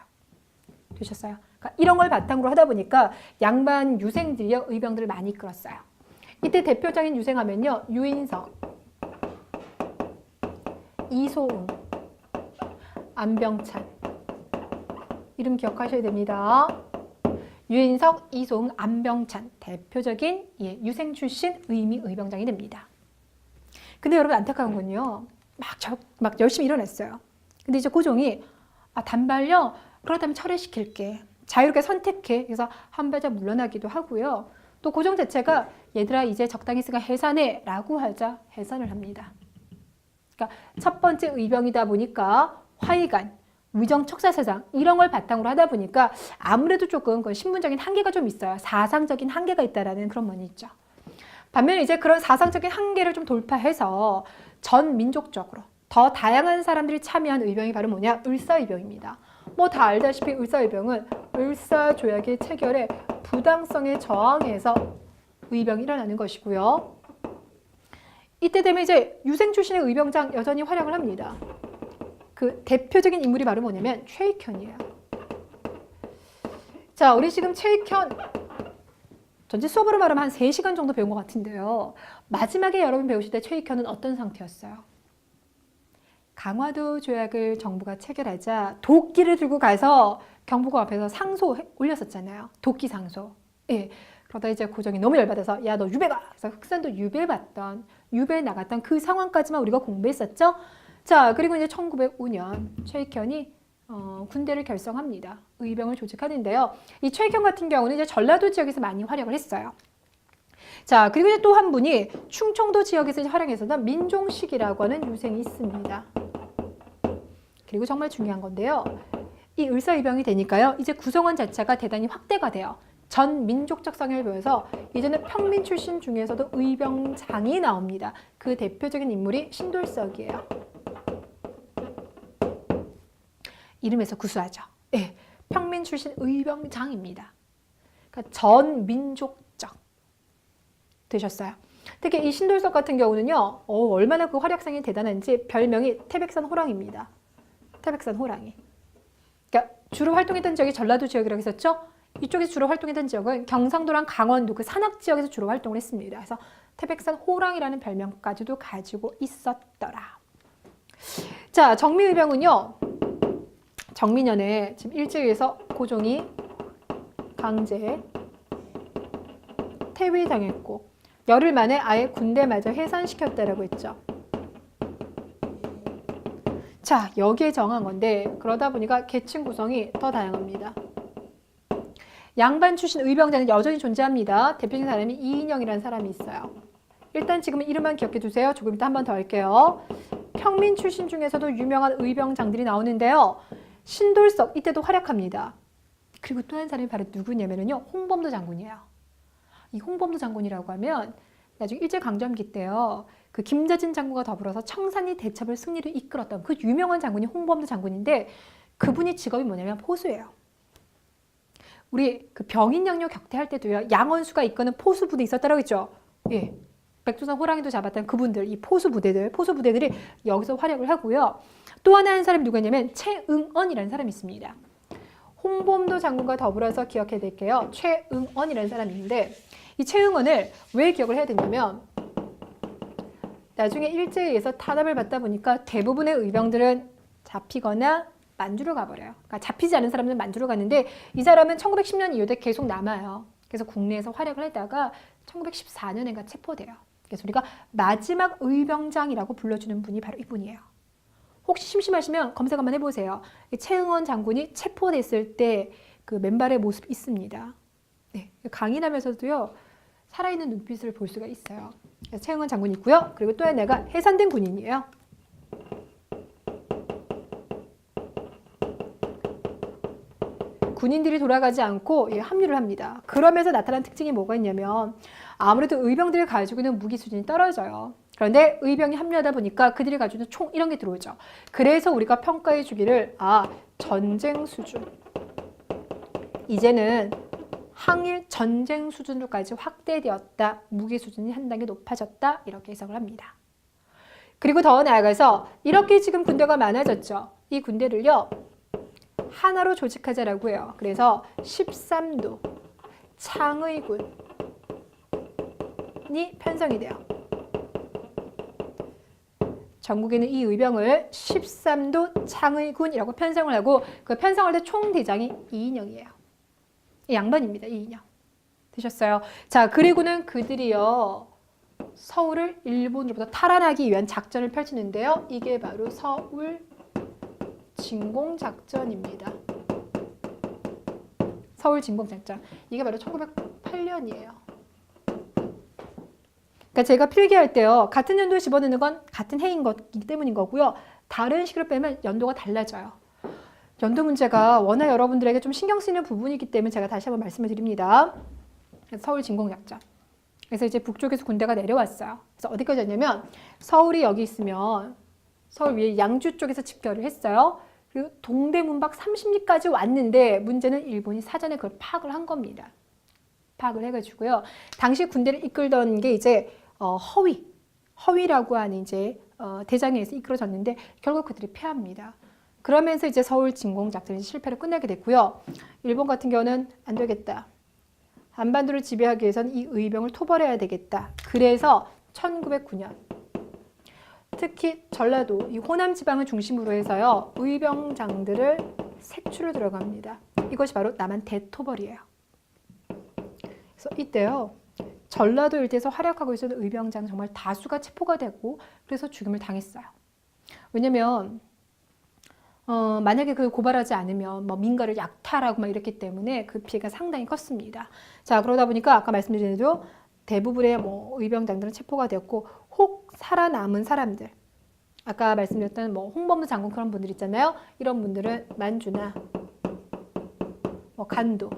되셨어요? 그러니까 이런 걸 바탕으로 하다 보니까 양반 유생들이요, 의병들을 많이 이끌었어요. 이때 대표적인 유생하면요, 유인석, 이소응, 안병찬. 이름 기억하셔야 됩니다. 유인석, 이소응, 안병찬. 대표적인 유생 출신 의미 의병장이 됩니다. 근데 여러분 안타까운 건요, 막 열심히 일어났어요. 근데 이제 고종이 단발요, 그렇다면 철회시킬게. 자유롭게 선택해. 그래서 한 발짝 물러나기도 하고요. 또 고종 자체가 얘들아 이제 적당히 있으니까 해산해 라고 하자 해산을 합니다. 그러니까 첫 번째 의병이다 보니까 화의관, 위정척사세상 이런 걸 바탕으로 하다 보니까 아무래도 조금 그 신분적인 한계가 좀 있어요. 사상적인 한계가 있다라는 그런 면이 있죠. 반면에 이제 그런 사상적인 한계를 좀 돌파해서 전 민족적으로 더 다양한 사람들이 참여한 의병이 바로 뭐냐? 을사의병입니다. 뭐 다 알다시피 을사의병은 을사조약의 체결에 부당성에 저항해서 의병이 일어나는 것이고요. 이때 되면 이제 유생 출신의 의병장 여전히 활약을 합니다. 그 대표적인 인물이 바로 뭐냐면 최익현이에요. 자, 우리 지금 최익현 전체 수업으로 말하면 한 3시간 정도 배운 것 같은데요. 마지막에 여러분 배우실 때 최익현은 어떤 상태였어요? 강화도 조약을 정부가 체결하자 도끼를 들고 가서 경복궁 앞에서 상소 올렸었잖아요. 도끼 상소. 예. 그러다 이제 고종이 너무 열받아서 야, 너 유배 가! 그래서 흑산도 유배 나갔던 그 상황까지만 우리가 공부했었죠. 자, 그리고 이제 1905년 최익현이 군대를 결성합니다. 의병을 조직하는데요. 이 최익현 같은 경우는 이제 전라도 지역에서 많이 활약을 했어요. 자, 그리고 이제 또 한 분이 충청도 지역에서 활약했었던 민종식이라고 하는 유생이 있습니다. 그리고 정말 중요한 건데요. 이 을사의병이 되니까요. 이제 구성원 자체가 대단히 확대가 돼요. 전 민족적 성향을 보여서 이제는 평민 출신 중에서도 의병장이 나옵니다. 그 대표적인 인물이 신돌석이에요. 이름에서 구수하죠. 예, 평민 출신 의병장입니다. 그러니까 전 민족적 되셨어요. 특히 이 신돌석 같은 경우는요, 얼마나 그 활약상이 대단한지 별명이 태백산 호랑입니다. 태백산 호랑이. 그러니까 주로 활동했던 지역이 전라도 지역이라고 했었죠. 이쪽에서 주로 활동했던 지역은 경상도랑 강원도 그 산악 지역에서 주로 활동을 했습니다. 그래서 태백산 호랑이라는 별명까지도 가지고 있었더라. 자, 정미의병은요. 정민년에 지금 일제에서 고종이 강제 퇴위당했고 열흘 만에 아예 군대마저 해산시켰다라고 했죠. 자, 여기에 정한 건데 그러다 보니까 계층 구성이 더 다양합니다. 양반 출신 의병장은 여전히 존재합니다. 대표적인 사람이 이인영이라는 사람이 있어요. 일단 지금은 이름만 기억해 두세요. 조금 이따 한 번 더 할게요. 평민 출신 중에서도 유명한 의병장들이 나오는데요. 신돌석 이때도 활약합니다. 그리고 또 한 사람이 바로 누구냐면요. 홍범도 장군이에요. 이 홍범도 장군이라고 하면 나중에 일제강점기 때요. 그 김자진 장군과 더불어서 청산리 대첩을 승리를 이끌었던 그 유명한 장군이 홍범도 장군인데 그분이 직업이 뭐냐면 포수예요. 우리 그 병인양요 격퇴할 때도요. 양원수가 이끄는 포수 부대 있었다라고 했죠. 예. 백두산 호랑이도 잡았던 그분들, 이 포수 부대들이 여기서 활약을 하고요. 또 한 사람이 누구냐면 최응언이라는 사람이 있습니다. 홍범도 장군과 더불어서 기억해야 될게요. 최응언이라는 사람이 있는데 이 최응언을 왜 기억을 해야 되냐면 나중에 일제에 의해서 탄압을 받다 보니까 대부분의 의병들은 잡히거나 만주로 가버려요. 그러니까 잡히지 않은 사람들은 만주로 갔는데 이 사람은 1910년 이후에 계속 남아요. 그래서 국내에서 활약을 하다가 1914년에가 체포돼요. 그래서 우리가 마지막 의병장이라고 불러주는 분이 바로 이분이에요. 혹시 심심하시면 검색 한번 해보세요. 최응원 장군이 체포됐을 때 그 맨발의 모습이 있습니다. 네, 강인하면서도요 살아있는 눈빛을 볼 수가 있어요. 최응원 장군이 있고요. 그리고 또 하나가 해산된 군인이에요. 군인들이 돌아가지 않고 합류를 합니다. 그러면서 나타난 특징이 뭐가 있냐면 아무래도 의병들이 가지고 있는 무기 수준이 떨어져요. 그런데 의병이 합류하다 보니까 그들이 가지고 있는 총 이런 게 들어오죠. 그래서 우리가 평가해 주기를 전쟁 수준. 이제는 항일 전쟁 수준으로까지 확대되었다. 무기 수준이 한 단계 높아졌다. 이렇게 해석을 합니다. 그리고 더 나아가서 이렇게 지금 군대가 많아졌죠. 이 군대를요. 하나로 조직하자라고 해요. 그래서 13도 창의군이 편성이 돼요. 전국에는 이 의병을 13도 창의군이라고 편성을 하고 그 편성할 때 총대장이 이인영이에요. 양반입니다. 이인영. 되셨어요? 자, 그리고는 그들이요. 서울을 일본으로부터 탈환하기 위한 작전을 펼치는데요. 이게 바로 서울 진공작전입니다. 서울 진공작전. 이게 바로 1908년이에요. 그러니까 제가 필기할 때요. 같은 연도에 집어넣는 건 같은 해인 거기 때문인 거고요. 다른 식으로 빼면 연도가 달라져요. 연도 문제가 워낙 여러분들에게 좀 신경 쓰이는 부분이기 때문에 제가 다시 한번 말씀을 드립니다. 서울 진공작전. 그래서 이제 북쪽에서 군대가 내려왔어요. 그래서 어디까지 왔냐면 서울이 여기 있으면 서울 위에 양주 쪽에서 집결을 했어요. 그리고 동대문 밖 30리까지 왔는데 문제는 일본이 사전에 그걸 파악을 한 겁니다. 파악을 해가지고요. 당시 군대를 이끌던 게 이제 허위라고 하는 이제 대장에 의해서 이끌어졌는데 결국 그들이 패합니다. 그러면서 이제 서울 진공작전이 실패로 끝나게 됐고요. 일본 같은 경우는 안 되겠다. 한반도를 지배하기 위해서는 이 의병을 토벌해야 되겠다. 그래서 1909년 특히 전라도, 이 호남 지방을 중심으로 해서요. 의병장들을 색출을 들어갑니다. 이것이 바로 남한 대토벌이에요. 그래서 이때요. 전라도 일대에서 활약하고 있었던 의병장 정말 다수가 체포가 되고 그래서 죽임을 당했어요. 왜냐면 만약에 그 고발하지 않으면 민가를 약탈하고 막 이랬기 때문에 그 피해가 상당히 컸습니다. 자, 그러다 보니까 아까 말씀드린 대로 대부분의 의병장들은 체포가 되었고 혹 살아남은 사람들, 아까 말씀드렸던 홍범도 장군 그런 분들 있잖아요. 이런 분들은 만주나 간도,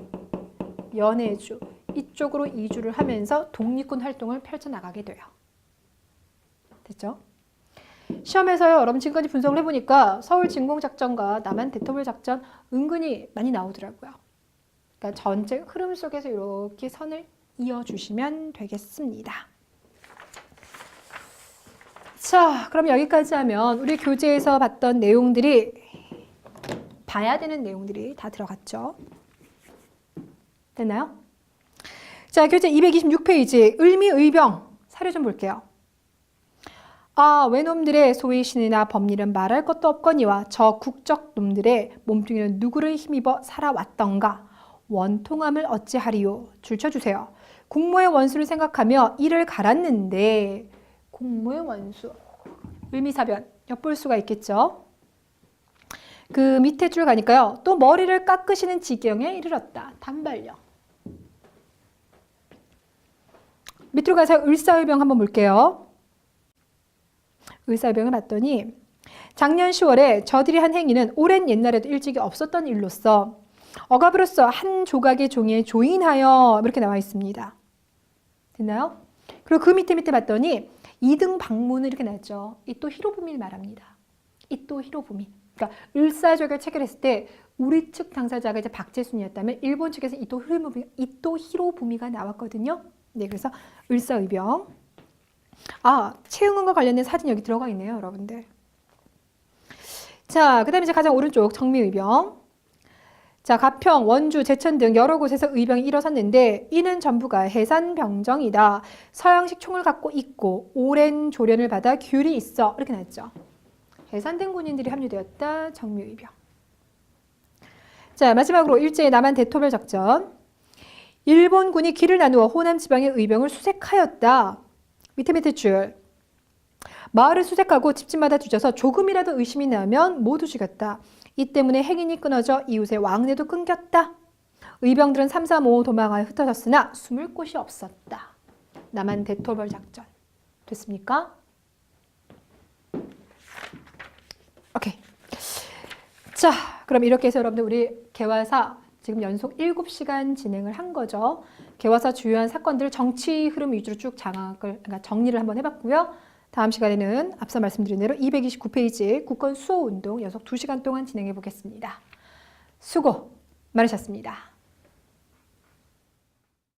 연해주 이쪽으로 이주를 하면서 독립군 활동을 펼쳐나가게 돼요. 됐죠? 시험에서요. 여러분 지금까지 분석을 해보니까 서울 진공작전과 남한 대토벌 작전 은근히 많이 나오더라고요. 그러니까 전체 흐름 속에서 이렇게 선을 이어주시면 되겠습니다. 자, 그럼 여기까지 하면 우리 교재에서 봤던 내용들이 봐야 되는 내용들이 다 들어갔죠. 됐나요? 자, 교재 226페이지 을미의병 사례 좀 볼게요. 외놈들의 소위 신이나 법률은 말할 것도 없거니와 저 국적 놈들의 몸뚱이는 누구를 힘입어 살아왔던가 원통함을 어찌하리요. 줄쳐주세요. 국모의 원수를 생각하며 이를 갈았는데 국모의 원수 을미사변 엿볼 수가 있겠죠. 그 밑에 줄 가니까요. 또 머리를 깎으시는 지경에 이르렀다. 단발령. 밑으로 가서 을사의병 한번 볼게요. 을사의병을 봤더니 작년 10월에 저들이 한 행위는 오랜 옛날에도 일찍이 없었던 일로서 억압으로서 한 조각의 종이에 조인하여 이렇게 나와 있습니다. 됐나요? 그리고 그 밑에 봤더니 2등 방문을 이렇게 나왔죠. 이또 히로부미를 말합니다. 이또 히로부미. 그러니까 을사조약을 체결했을 때 우리 측 당사자가 이제 박재순이었다면 일본 측에서 이또 히로부미가 나왔거든요. 네, 그래서 을사의병. 최응원과 관련된 사진 여기 들어가 있네요, 여러분들. 자, 그 다음에 이제 가장 오른쪽 정미의병. 자, 가평, 원주, 제천 등 여러 곳에서 의병이 일어섰는데 이는 전부가 해산병정이다. 서양식 총을 갖고 있고 오랜 조련을 받아 규율이 있어. 이렇게 나왔죠. 해산된 군인들이 합류되었다. 정미의병. 자, 마지막으로 일제의 남한 대토벌 작전. 일본군이 길을 나누어 호남 지방의 의병을 수색하였다. 밑에 줄. 마을을 수색하고 집집마다 뒤져서 조금이라도 의심이 나면 모두 죽였다. 이 때문에 행인이 끊어져 이웃의 왕래도 끊겼다. 의병들은 3, 4, 5 도망하여 흩어졌으나 숨을 곳이 없었다. 남한 대토벌 작전. 됐습니까? 오케이. 자, 그럼 이렇게 해서 여러분들 우리 개화사 지금 연속 7시간 진행을 한 거죠. 개화사 주요한 사건들 정치 흐름 위주로 쭉 그러니까 정리를 한번 해봤고요. 다음 시간에는 앞서 말씀드린 대로 229페이지 국권 수호 운동 연속 2시간 동안 진행해 보겠습니다. 수고 많으셨습니다.